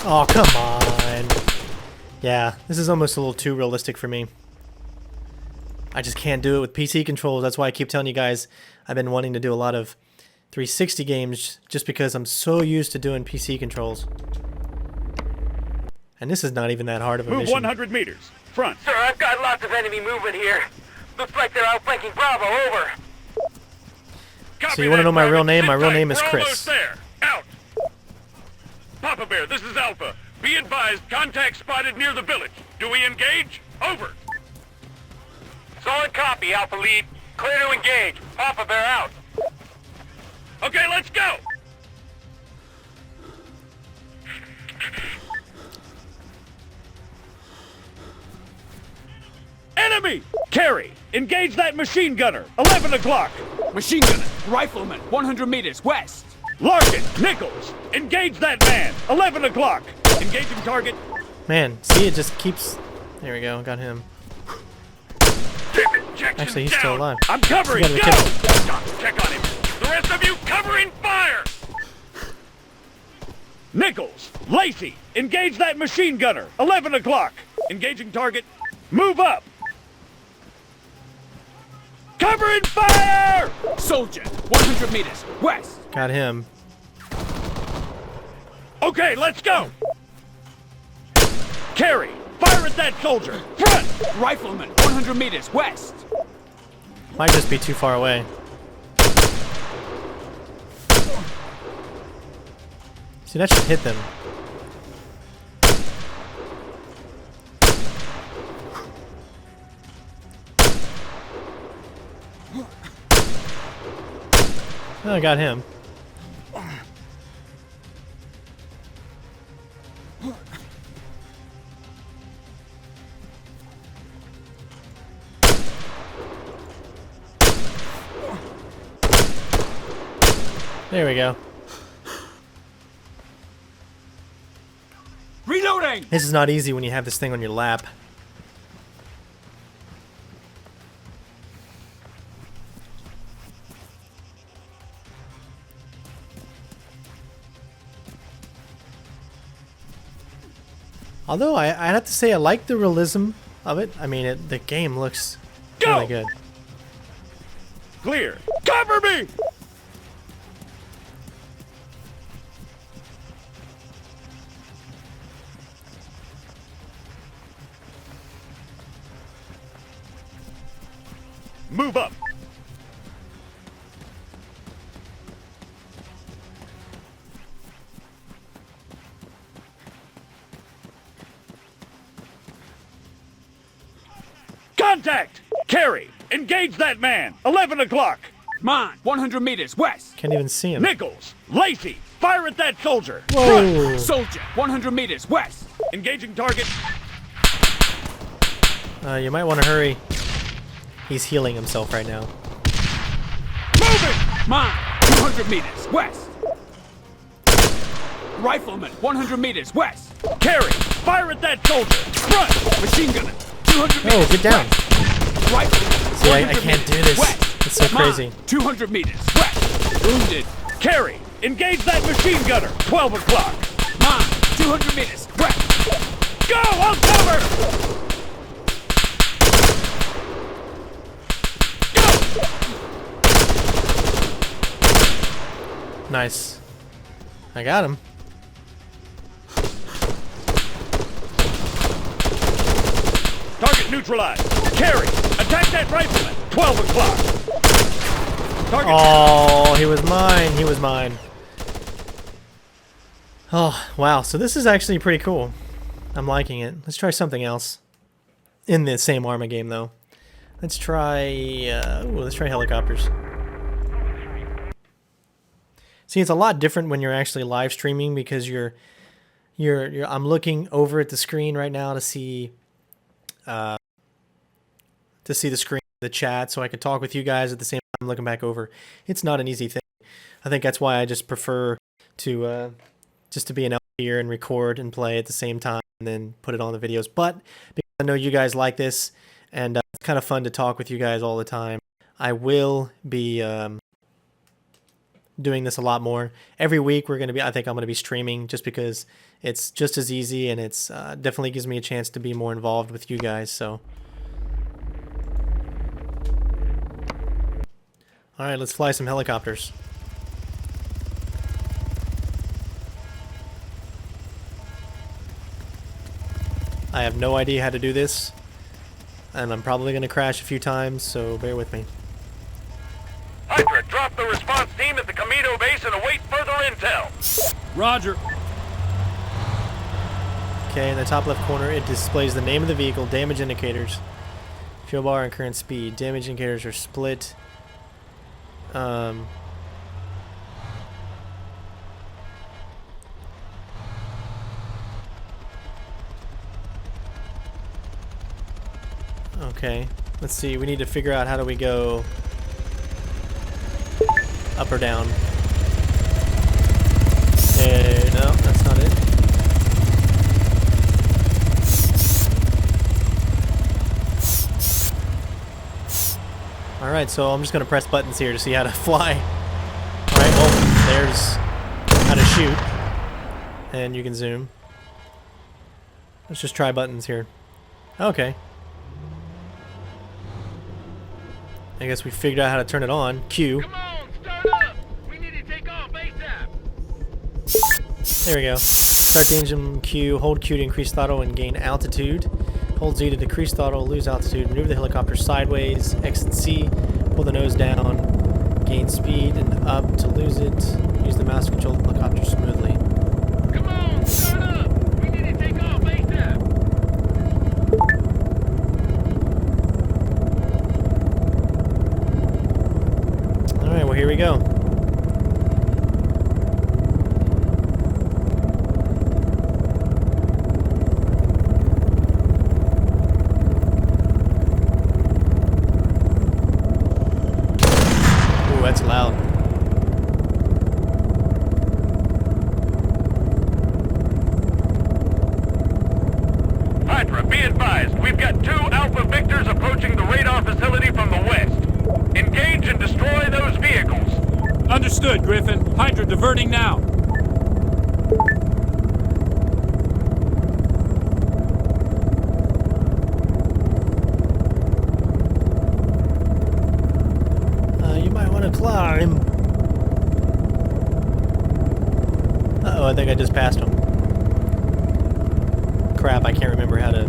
Oh, come on. Yeah, this is almost a little too realistic for me. I just can't do it with PC controls. That's why I keep telling you guys I've been wanting to do a lot of 360 games just because I'm so used to doing PC controls. And this is not even that hard of a Move mission. 100 meters. Front. Sir, I've got lots of enemy movement here. Looks like they're outflanking Bravo, over. So you want to know my real name? My real name is We're Chris. almost there. Out. Papa Bear, this is Alpha. Be advised, contact spotted near the village. Do we engage? Over. Solid copy, Alpha Lead. Clear to engage. Papa Bear out. Okay, let's go. Enemy! Carry! Engage that machine gunner! 11 o'clock! Machine gunner, rifleman, 100 meters west. Larkin, Nichols, engage that man! 11 o'clock! Engaging target. Man, see, it just keeps... There we go, got him. Actually, he's still alive. I'm covering, You go! gotta be kidding. Doc, check on him. The rest of you covering fire! Nichols, Lacey, engage that machine gunner! 11 o'clock! Engaging target. Move up! Covering fire! Soldier, 100 meters west. Got him. Okay, let's go! Carry! Fire at that soldier! Front! Rifleman, 100 meters west. Might just be too far away. See, that should hit them. Oh, I got him. There we go. Reloading! This is not easy when you have this thing on your lap. Although I have to say I like the realism of it. I mean, the game looks really good. Clear. Cover me! Move up. Contact! Carey, engage that man! 11 o'clock! Mine, 100 meters west. Can't even see him. Nichols, Lacey, fire at that soldier! Whoa! Front. Soldier, 100 meters west. Engaging target. You might want to hurry. He's healing himself right now. Moving! Mine, 200 meters west. Rifleman, 100 meters west. Carey, fire at that soldier! Front! Machine gunner, 200 meters Oh, get down. west. Rifleman, See, I 100 can't do meters this. west. It's so crazy. Mine, 200 meters west. Wounded. Carey, engage that machine gunner! 12 o'clock! Mine, 200 meters west. Go! On cover! Nice. I got him. Target neutralized. Carey, attack that rifleman! 12 o'clock! Target. Oh, he was mine. He was mine. Oh, wow. So this is actually pretty cool. I'm liking it. Let's try something else. In the same Arma game, though. Let's try... let's try helicopters. See, it's a lot different when you're actually live streaming because I'm looking over at the screen right now to see the screen, the chat, so I can talk with you guys at the same time I'm looking back over. It's not an easy thing. I think that's why I just prefer to just to be an elf here and record and play at the same time and then put it on the videos. But because I know you guys like this and it's kind of fun to talk with you guys all the time, I will be doing this a lot more. Every week I think I'm going to be streaming just because it's just as easy and it's definitely gives me a chance to be more involved with you guys. So, all right, let's fly some helicopters. I have no idea how to do this, and I'm probably going to crash a few times, so bear with me. Hydra, drop the response team at the Camino base and await further intel. Roger. Okay, in the top left corner, it displays the name of the vehicle, damage indicators, fuel bar, and current speed. Damage indicators are split. Okay, let's see. We need to figure out how do we go up or down. No, that's not it. Alright, so I'm just going to press buttons here to see how to fly. Alright, well, there's how to shoot. And you can zoom. Let's just try buttons here. Okay. I guess we figured out how to turn it on. Q. Come on, start up! We need to take off ASAP! There we go. Start the engine Q. Hold Q to increase throttle and gain altitude. Hold Z to decrease throttle, lose altitude. Maneuver the helicopter sideways. Exit C. Pull the nose down. Gain speed and up to lose it. Use the mouse to control the helicopter smoothly. Come on, start up! We need to take off ASAP! Alright, well here we go. Ooh, that's loud. Hydra, be advised, we've got 2 Alpha Victors approaching the radar facility from the west. Engage and destroy those vehicles. Understood, Griffin. Hydra diverting now. You might want to climb. Uh-oh, I think I just passed him. Crap, I can't remember how to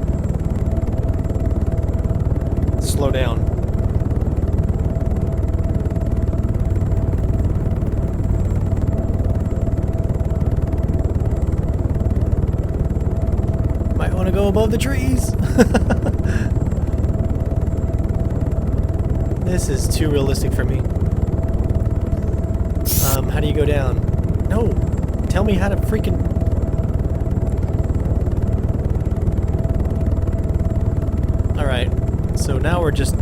slow down. Might want to go above the trees. This is too realistic for me. How do you go down? No! Tell me how to freaking... Alright, so now we're just...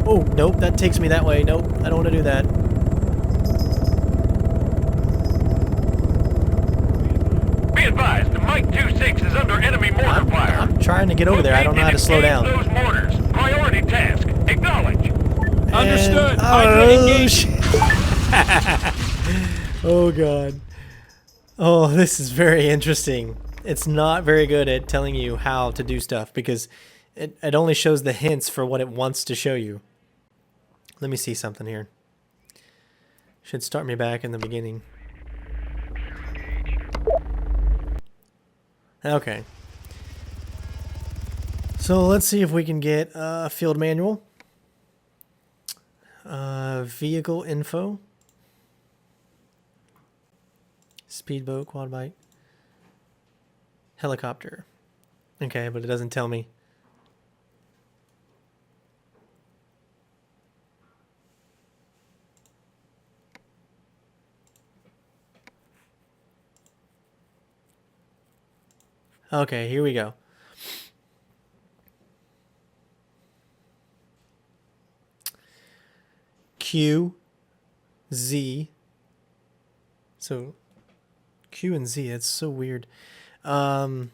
Oh, nope, that takes me that way. Nope, I don't want to do that. Be advised, Mike 26 is under enemy mortar fire. I'm trying to get over there. I don't know how to slow down. Those mortars. Priority task. Acknowledge. Understood. Oh, oh, God. Oh, this is very interesting. It's not very good at telling you how to do stuff because it only shows the hints for what it wants to show you. Let me see something here. Should start me back in the beginning. Okay. So let's see if we can get a field manual. Vehicle info. Speedboat, quad bike. Helicopter. Okay, but it doesn't tell me. Okay, here we go. Q, Z. So, Q and Z, it's so weird. Right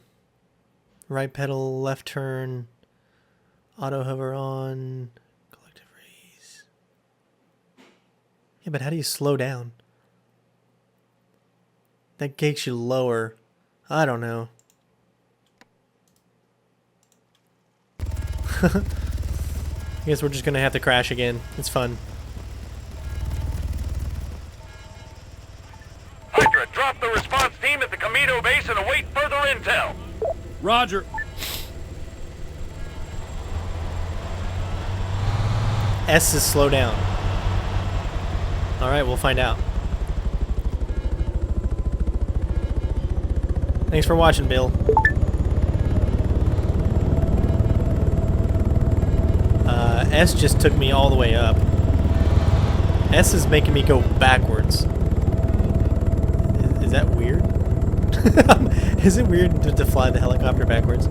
pedal, left turn, auto hover on, collective raise. Yeah, but how do you slow down? That takes you lower. I don't know. I guess we're just gonna have to crash again. It's fun. Hydra, drop the response team at the Camino base and await further intel. Roger. S is slow down. Alright, we'll find out. Thanks for watching, Bill. S just took me all the way up. S is making me go backwards. Is that weird? Is it weird to fly the helicopter backwards?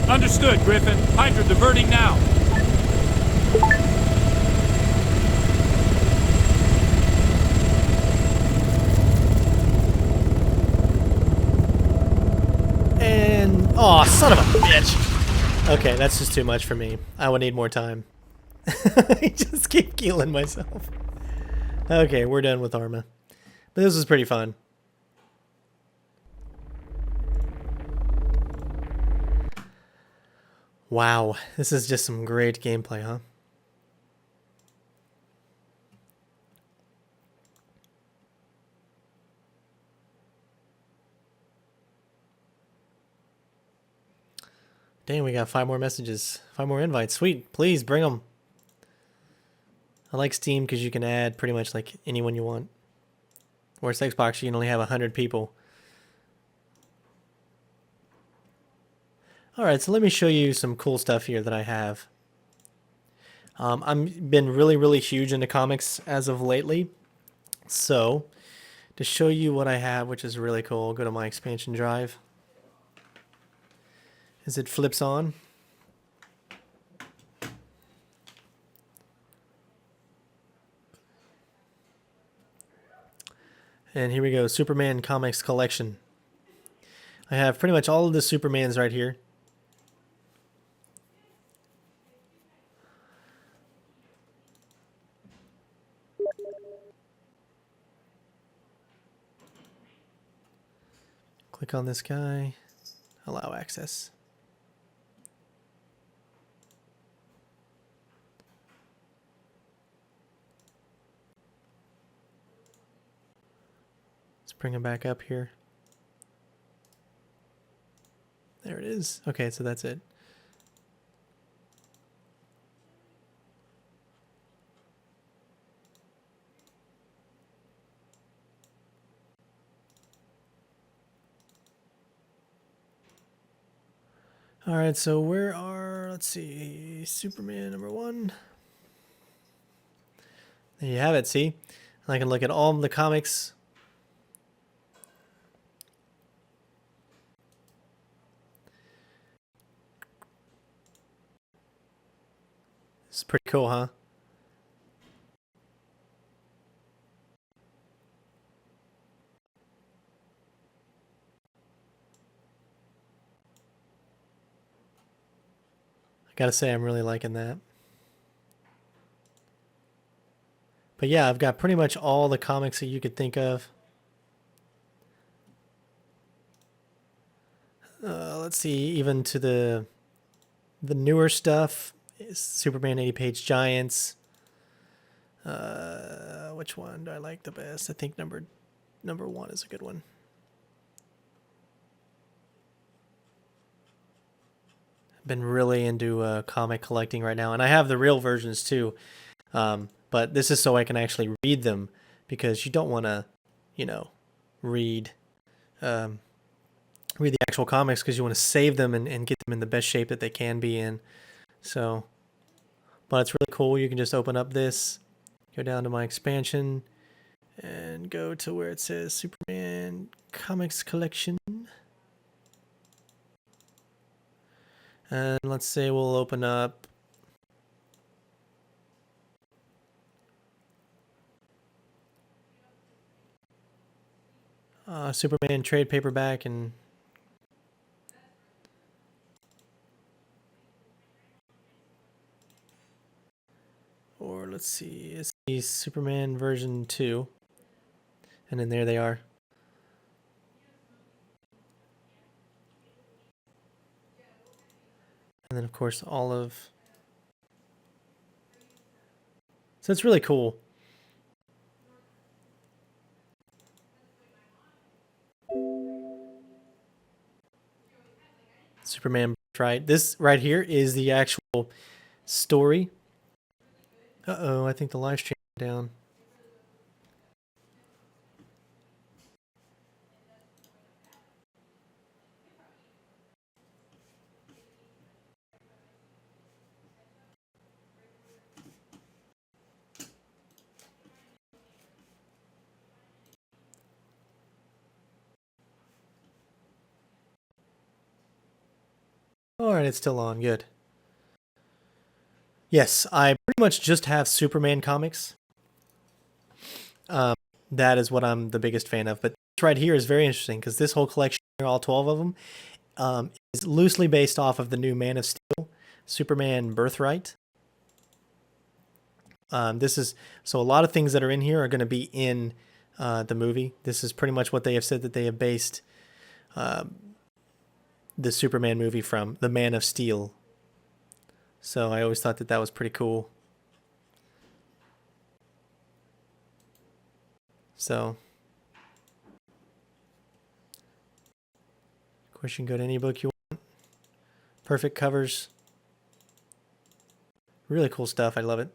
Understood, Griffin. Hydra diverting now. And... oh, son of a bitch! Okay, that's just too much for me. I would need more time. I just keep killing myself. Okay, we're done with Arma. But this was pretty fun. Wow, this is just some great gameplay, huh? Dang, we got 5 more messages, 5 more invites. Sweet, please bring them. I like Steam because you can add pretty much like anyone you want. Whereas Xbox, you can only have 100 people. Alright, so let me show you some cool stuff here that I have. I've been really huge into comics as of lately. So, to show you what I have, which is really cool, go to my expansion drive. As it flips on. And here we go, Superman Comics Collection. I have pretty much all of the Supermans right here. Click on this guy. I allow access. Let's bring him back up here. There it is. Okay, so that's it. All right, so where are, let's see, Superman #1. There you have it, see? I can look at all the comics. It's pretty cool, huh? I gotta say, I'm really liking that. But yeah, I've got pretty much all the comics that you could think of. Let's see, even to the newer stuff. Superman 80-page Giants. Which one do I like the best? I think number 1 is a good one. I've been really into comic collecting right now, and I have the real versions too. But this is so I can actually read them, because you don't want to, read the actual comics, because you want to save them and get them in the best shape that they can be in. So, but it's really cool. You can just open up this, go down to my expansion, and go to where it says Superman Comics Collection. And let's say we'll open up Superman trade paperback, and or let's see, it's the Superman version 2, and then there they are. And then of course all of, so it's really cool. Superman, right? This right here is the actual story. Uh-oh, I think the live stream went down. All right, it's still on. Good. Yes, I pretty much just have Superman comics. That is what I'm the biggest fan of. But this right here is very interesting, because this whole collection, all 12 of them, is loosely based off of the new Man of Steel, Superman Birthright. This is, so a lot of things that are in here are going to be in the movie. This is pretty much what they have said that they have based the Superman movie from, the Man of Steel. So I always thought that that was pretty cool. So, of course, you can go to any book you want. Perfect covers. Really cool stuff. I love it.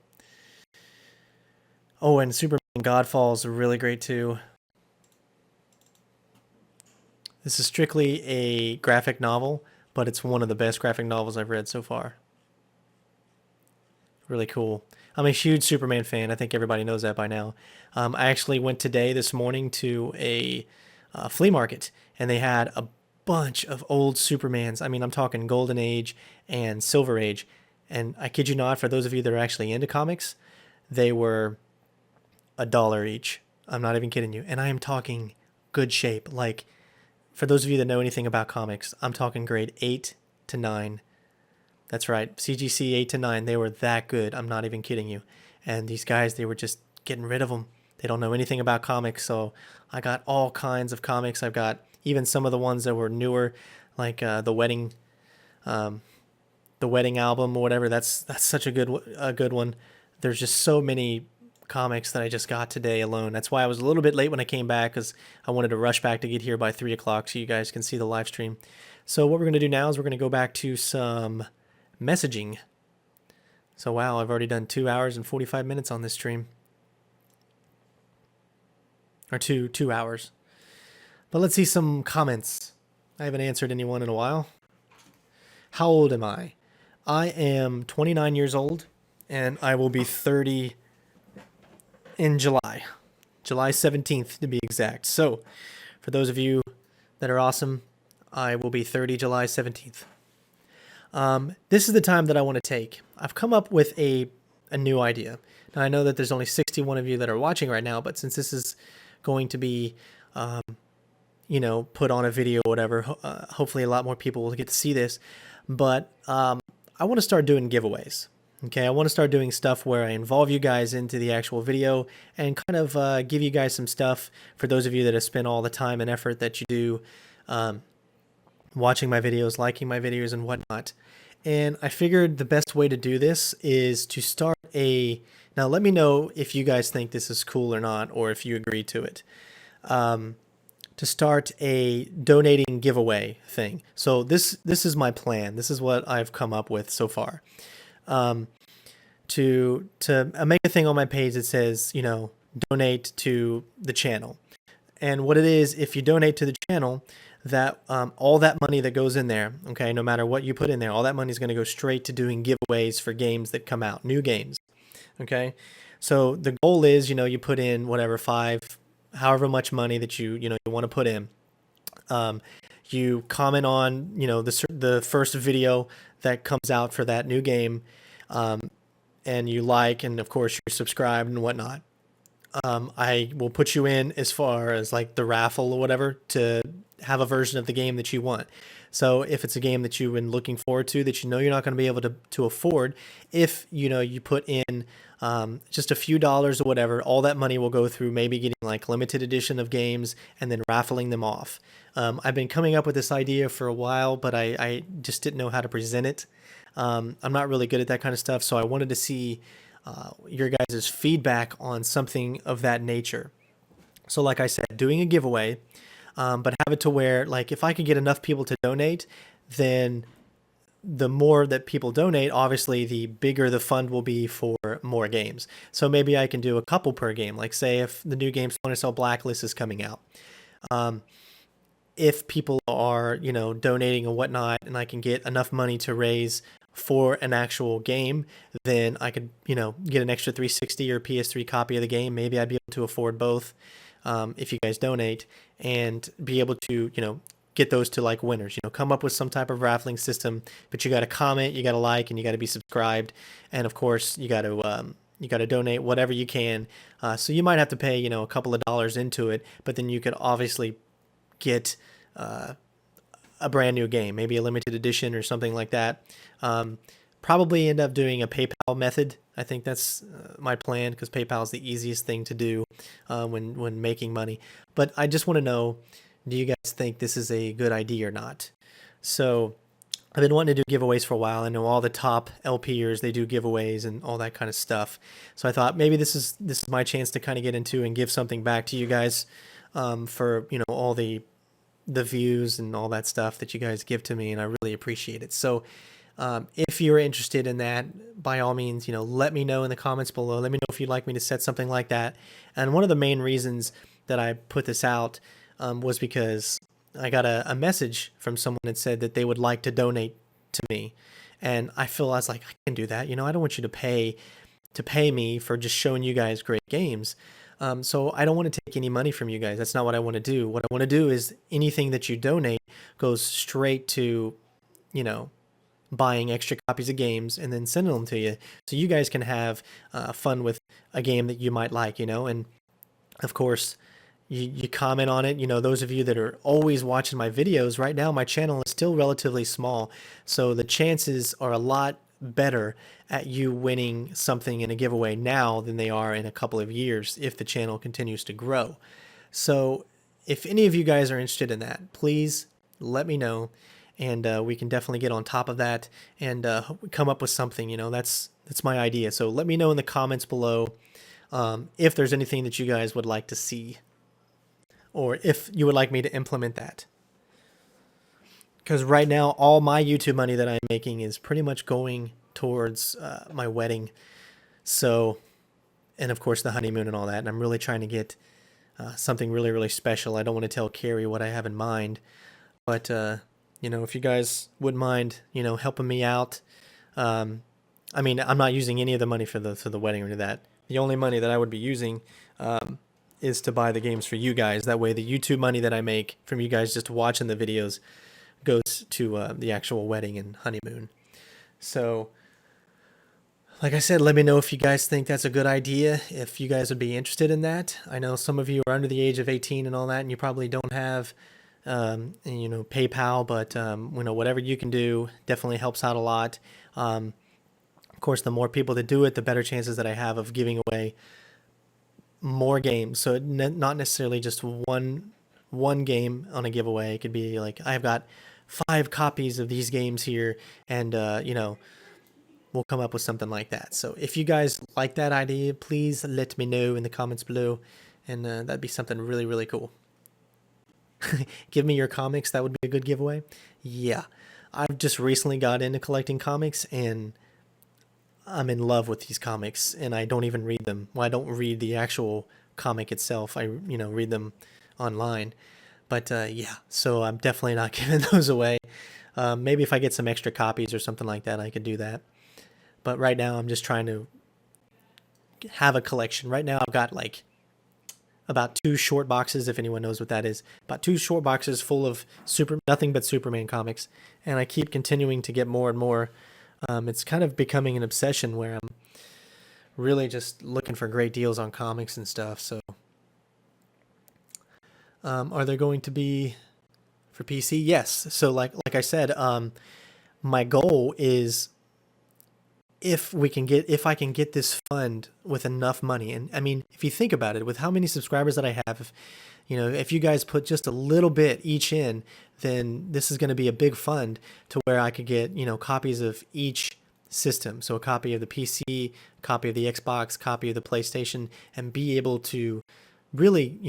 Oh, and Superman Godfall is really great too. This is strictly a graphic novel, but it's one of the best graphic novels I've read so far. Really cool. I'm a huge Superman fan. I think everybody knows that by now. I actually went this morning to a flea market, and they had a bunch of old Supermans. I mean, I'm talking Golden Age and Silver Age. And I kid you not, for those of you that are actually into comics, they were $1 each. I'm not even kidding you. And I am talking good shape. Like, for those of you that know anything about comics, I'm talking grade 8 to 9. That's right, CGC 8 to 9. They were that good. I'm not even kidding you. And these guys, they were just getting rid of them. They don't know anything about comics, so I got all kinds of comics. I've got even some of the ones that were newer, like the wedding album or whatever. That's such a good one. There's just so many comics that I just got today alone. That's why I was a little bit late when I came back, because I wanted to rush back to get here by 3 o'clock so you guys can see the live stream. So what we're going to do now is we're going to go back to some messaging. So wow, I've already done 2 hours and 45 minutes on this stream. Or two hours. But let's see some comments. I haven't answered anyone in a while. How old am I? I am 29 years old, and I will be 30 in July. July 17th to be exact. So, for those of you that are awesome, I will be 30 July 17th. This is the time that I want to take. I've come up with a new idea. Now, I know that there's only 61 of you that are watching right now, but since this is going to be, put on a video or whatever, hopefully a lot more people will get to see this. But I want to start doing giveaways. Okay, I want to start doing stuff where I involve you guys into the actual video and kind of give you guys some stuff for those of you that have spent all the time and effort that you do watching my videos, liking my videos and whatnot. And I figured the best way to do this is to start now let me know if you guys think this is cool or not, or if you agree to it. To start a donating giveaway thing. So this is my plan. This is what I've come up with so far. To make a thing on my page that says, donate to the channel. And what it is, if you donate to the channel, that all that money that goes in there, okay, no matter what you put in there, all that money is going to go straight to doing giveaways for games that come out, new games. Okay, so the goal is, you put in whatever however much money that you want to put in. You comment on the first video that comes out for that new game, and you like, and of course you're subscribed and whatnot. I will put you in as far as like the raffle or whatever to have a version of the game that you want. So if it's a game that you've been looking forward to that you're not going to be able to afford, if you put in just a few dollars or whatever, all that money will go through maybe getting like limited edition of games and then raffling them off. I've been coming up with this idea for a while, but I just didn't know how to present it. I'm not really good at that kind of stuff, so I wanted to see your guys' feedback on something of that nature. So like I said, doing a giveaway, but have it to where, like, if I could get enough people to donate, then the more that people donate, obviously the bigger the fund will be for more games. So maybe I can do a couple per game. Like say if the new game Splinter Cell Blacklist is coming out, if people are donating and whatnot, and I can get enough money to raise for an actual game, then I could get an extra 360 or PS3 copy of the game. Maybe I'd be able to afford both if you guys donate, and be able to get those to like winners. Come up with some type of raffling system, but you got to comment, you got to like, and you got to be subscribed, and of course you got to donate whatever you can. So you might have to pay a couple of dollars into it, but then you could obviously get a brand new game, maybe a limited edition or something like that. Probably end up doing a PayPal method. I think that's my plan, because PayPal is the easiest thing to do when making money. But I just want to know, do you guys think this is a good idea or not? So I've been wanting to do giveaways for a while. I know all the top LPers, they do giveaways and all that kind of stuff. So I thought maybe this is my chance to kind of get into and give something back to you guys for all the views and all that stuff that you guys give to me, and I really appreciate it. So if you're interested in that, by all means, let me know in the comments below. Let me know if you'd like me to set something like that. And one of the main reasons that I put this out was because I got a message from someone that said that they would like to donate to me. And I was like, I can do that. I don't want you to pay me for just showing you guys great games. So I don't want to take any money from you guys. That's not what I want to do. What I want to do is anything that you donate goes straight to, buying extra copies of games and then sending them to you, so you guys can have fun with a game that you might like, and of course you comment on it. Those of you that are always watching my videos right now, my channel is still relatively small, so the chances are a lot better at you winning something in a giveaway now than they are in a couple of years if the channel continues to grow. So if any of you guys are interested in that, please let me know. and we can definitely get on top of that and come up with something. You know, that's my idea. So let me know in the comments below if there's anything that you guys would like to see, or if you would like me to implement that. Because right now, all my YouTube money that I'm making is pretty much going towards my wedding. So, and of course the honeymoon and all that. And I'm really trying to get something really, really special. I don't want to tell Carrie what I have in mind. But, you know, if you guys wouldn't mind, you know, helping me out. I mean, I'm not using any of the money for the wedding or any of that. The only money that I would be using is to buy the games for you guys. That way the YouTube money that I make from you guys just watching the videos goes to the actual wedding and honeymoon. So, like I said, let me know if you guys think that's a good idea, if you guys would be interested in that. I know some of you are under the age of 18 and all that, and you probably don't have, you know, PayPal, but, you know, whatever you can do definitely helps out a lot. Of course, the more people that do it, the better chances that I have of giving away more games. So not necessarily just one game on a giveaway. It could be like, I've got 5 copies of these games here, and you know, we'll come up with something like that. So if you guys like that idea, please let me know in the comments below, and that'd be something really, really cool. Give me your comics. That would be a good giveaway. Yeah, I've just recently got into collecting comics, and I'm in love with these comics, and I don't even read them. Well, I don't read the actual comic itself. I, you know, read them online. But yeah, so I'm definitely not giving those away. Maybe if I get some extra copies or something like that, I could do that. But right now, I'm just trying to have a collection. Right now, I've got like about 2 short boxes, if anyone knows what that is. About 2 short boxes full of nothing but Superman comics. And I keep continuing to get more and more. It's kind of becoming an obsession where I'm really just looking for great deals on comics and stuff. So, are there going to be for PC? Yes. So like I said, my goal is if I can get this fund with enough money. And I mean, if you think about it, with how many subscribers that I have, if you guys put just a little bit each in, then this is going to be a big fund to where I could get, copies of each system. So a copy of the PC, copy of the Xbox, copy of the PlayStation, and be able to really,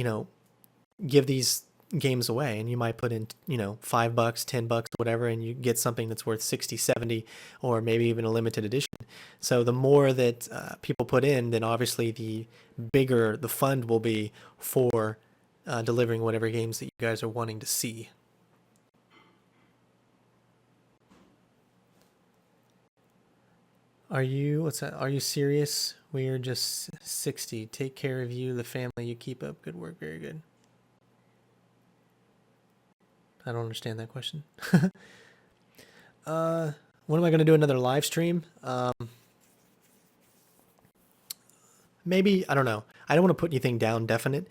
give these games away. And you might put in, $5, $10, whatever, and you get something that's worth 60, 70, or maybe even a limited edition. So the more that people put in, then obviously the bigger the fund will be for delivering whatever games that you guys are wanting to see. Are you serious? We're just 60. Take care of you, the family. You keep up good work. Very good. I don't understand that question. When am I going to do another live stream? Maybe, I don't know. I don't want to put anything down definite,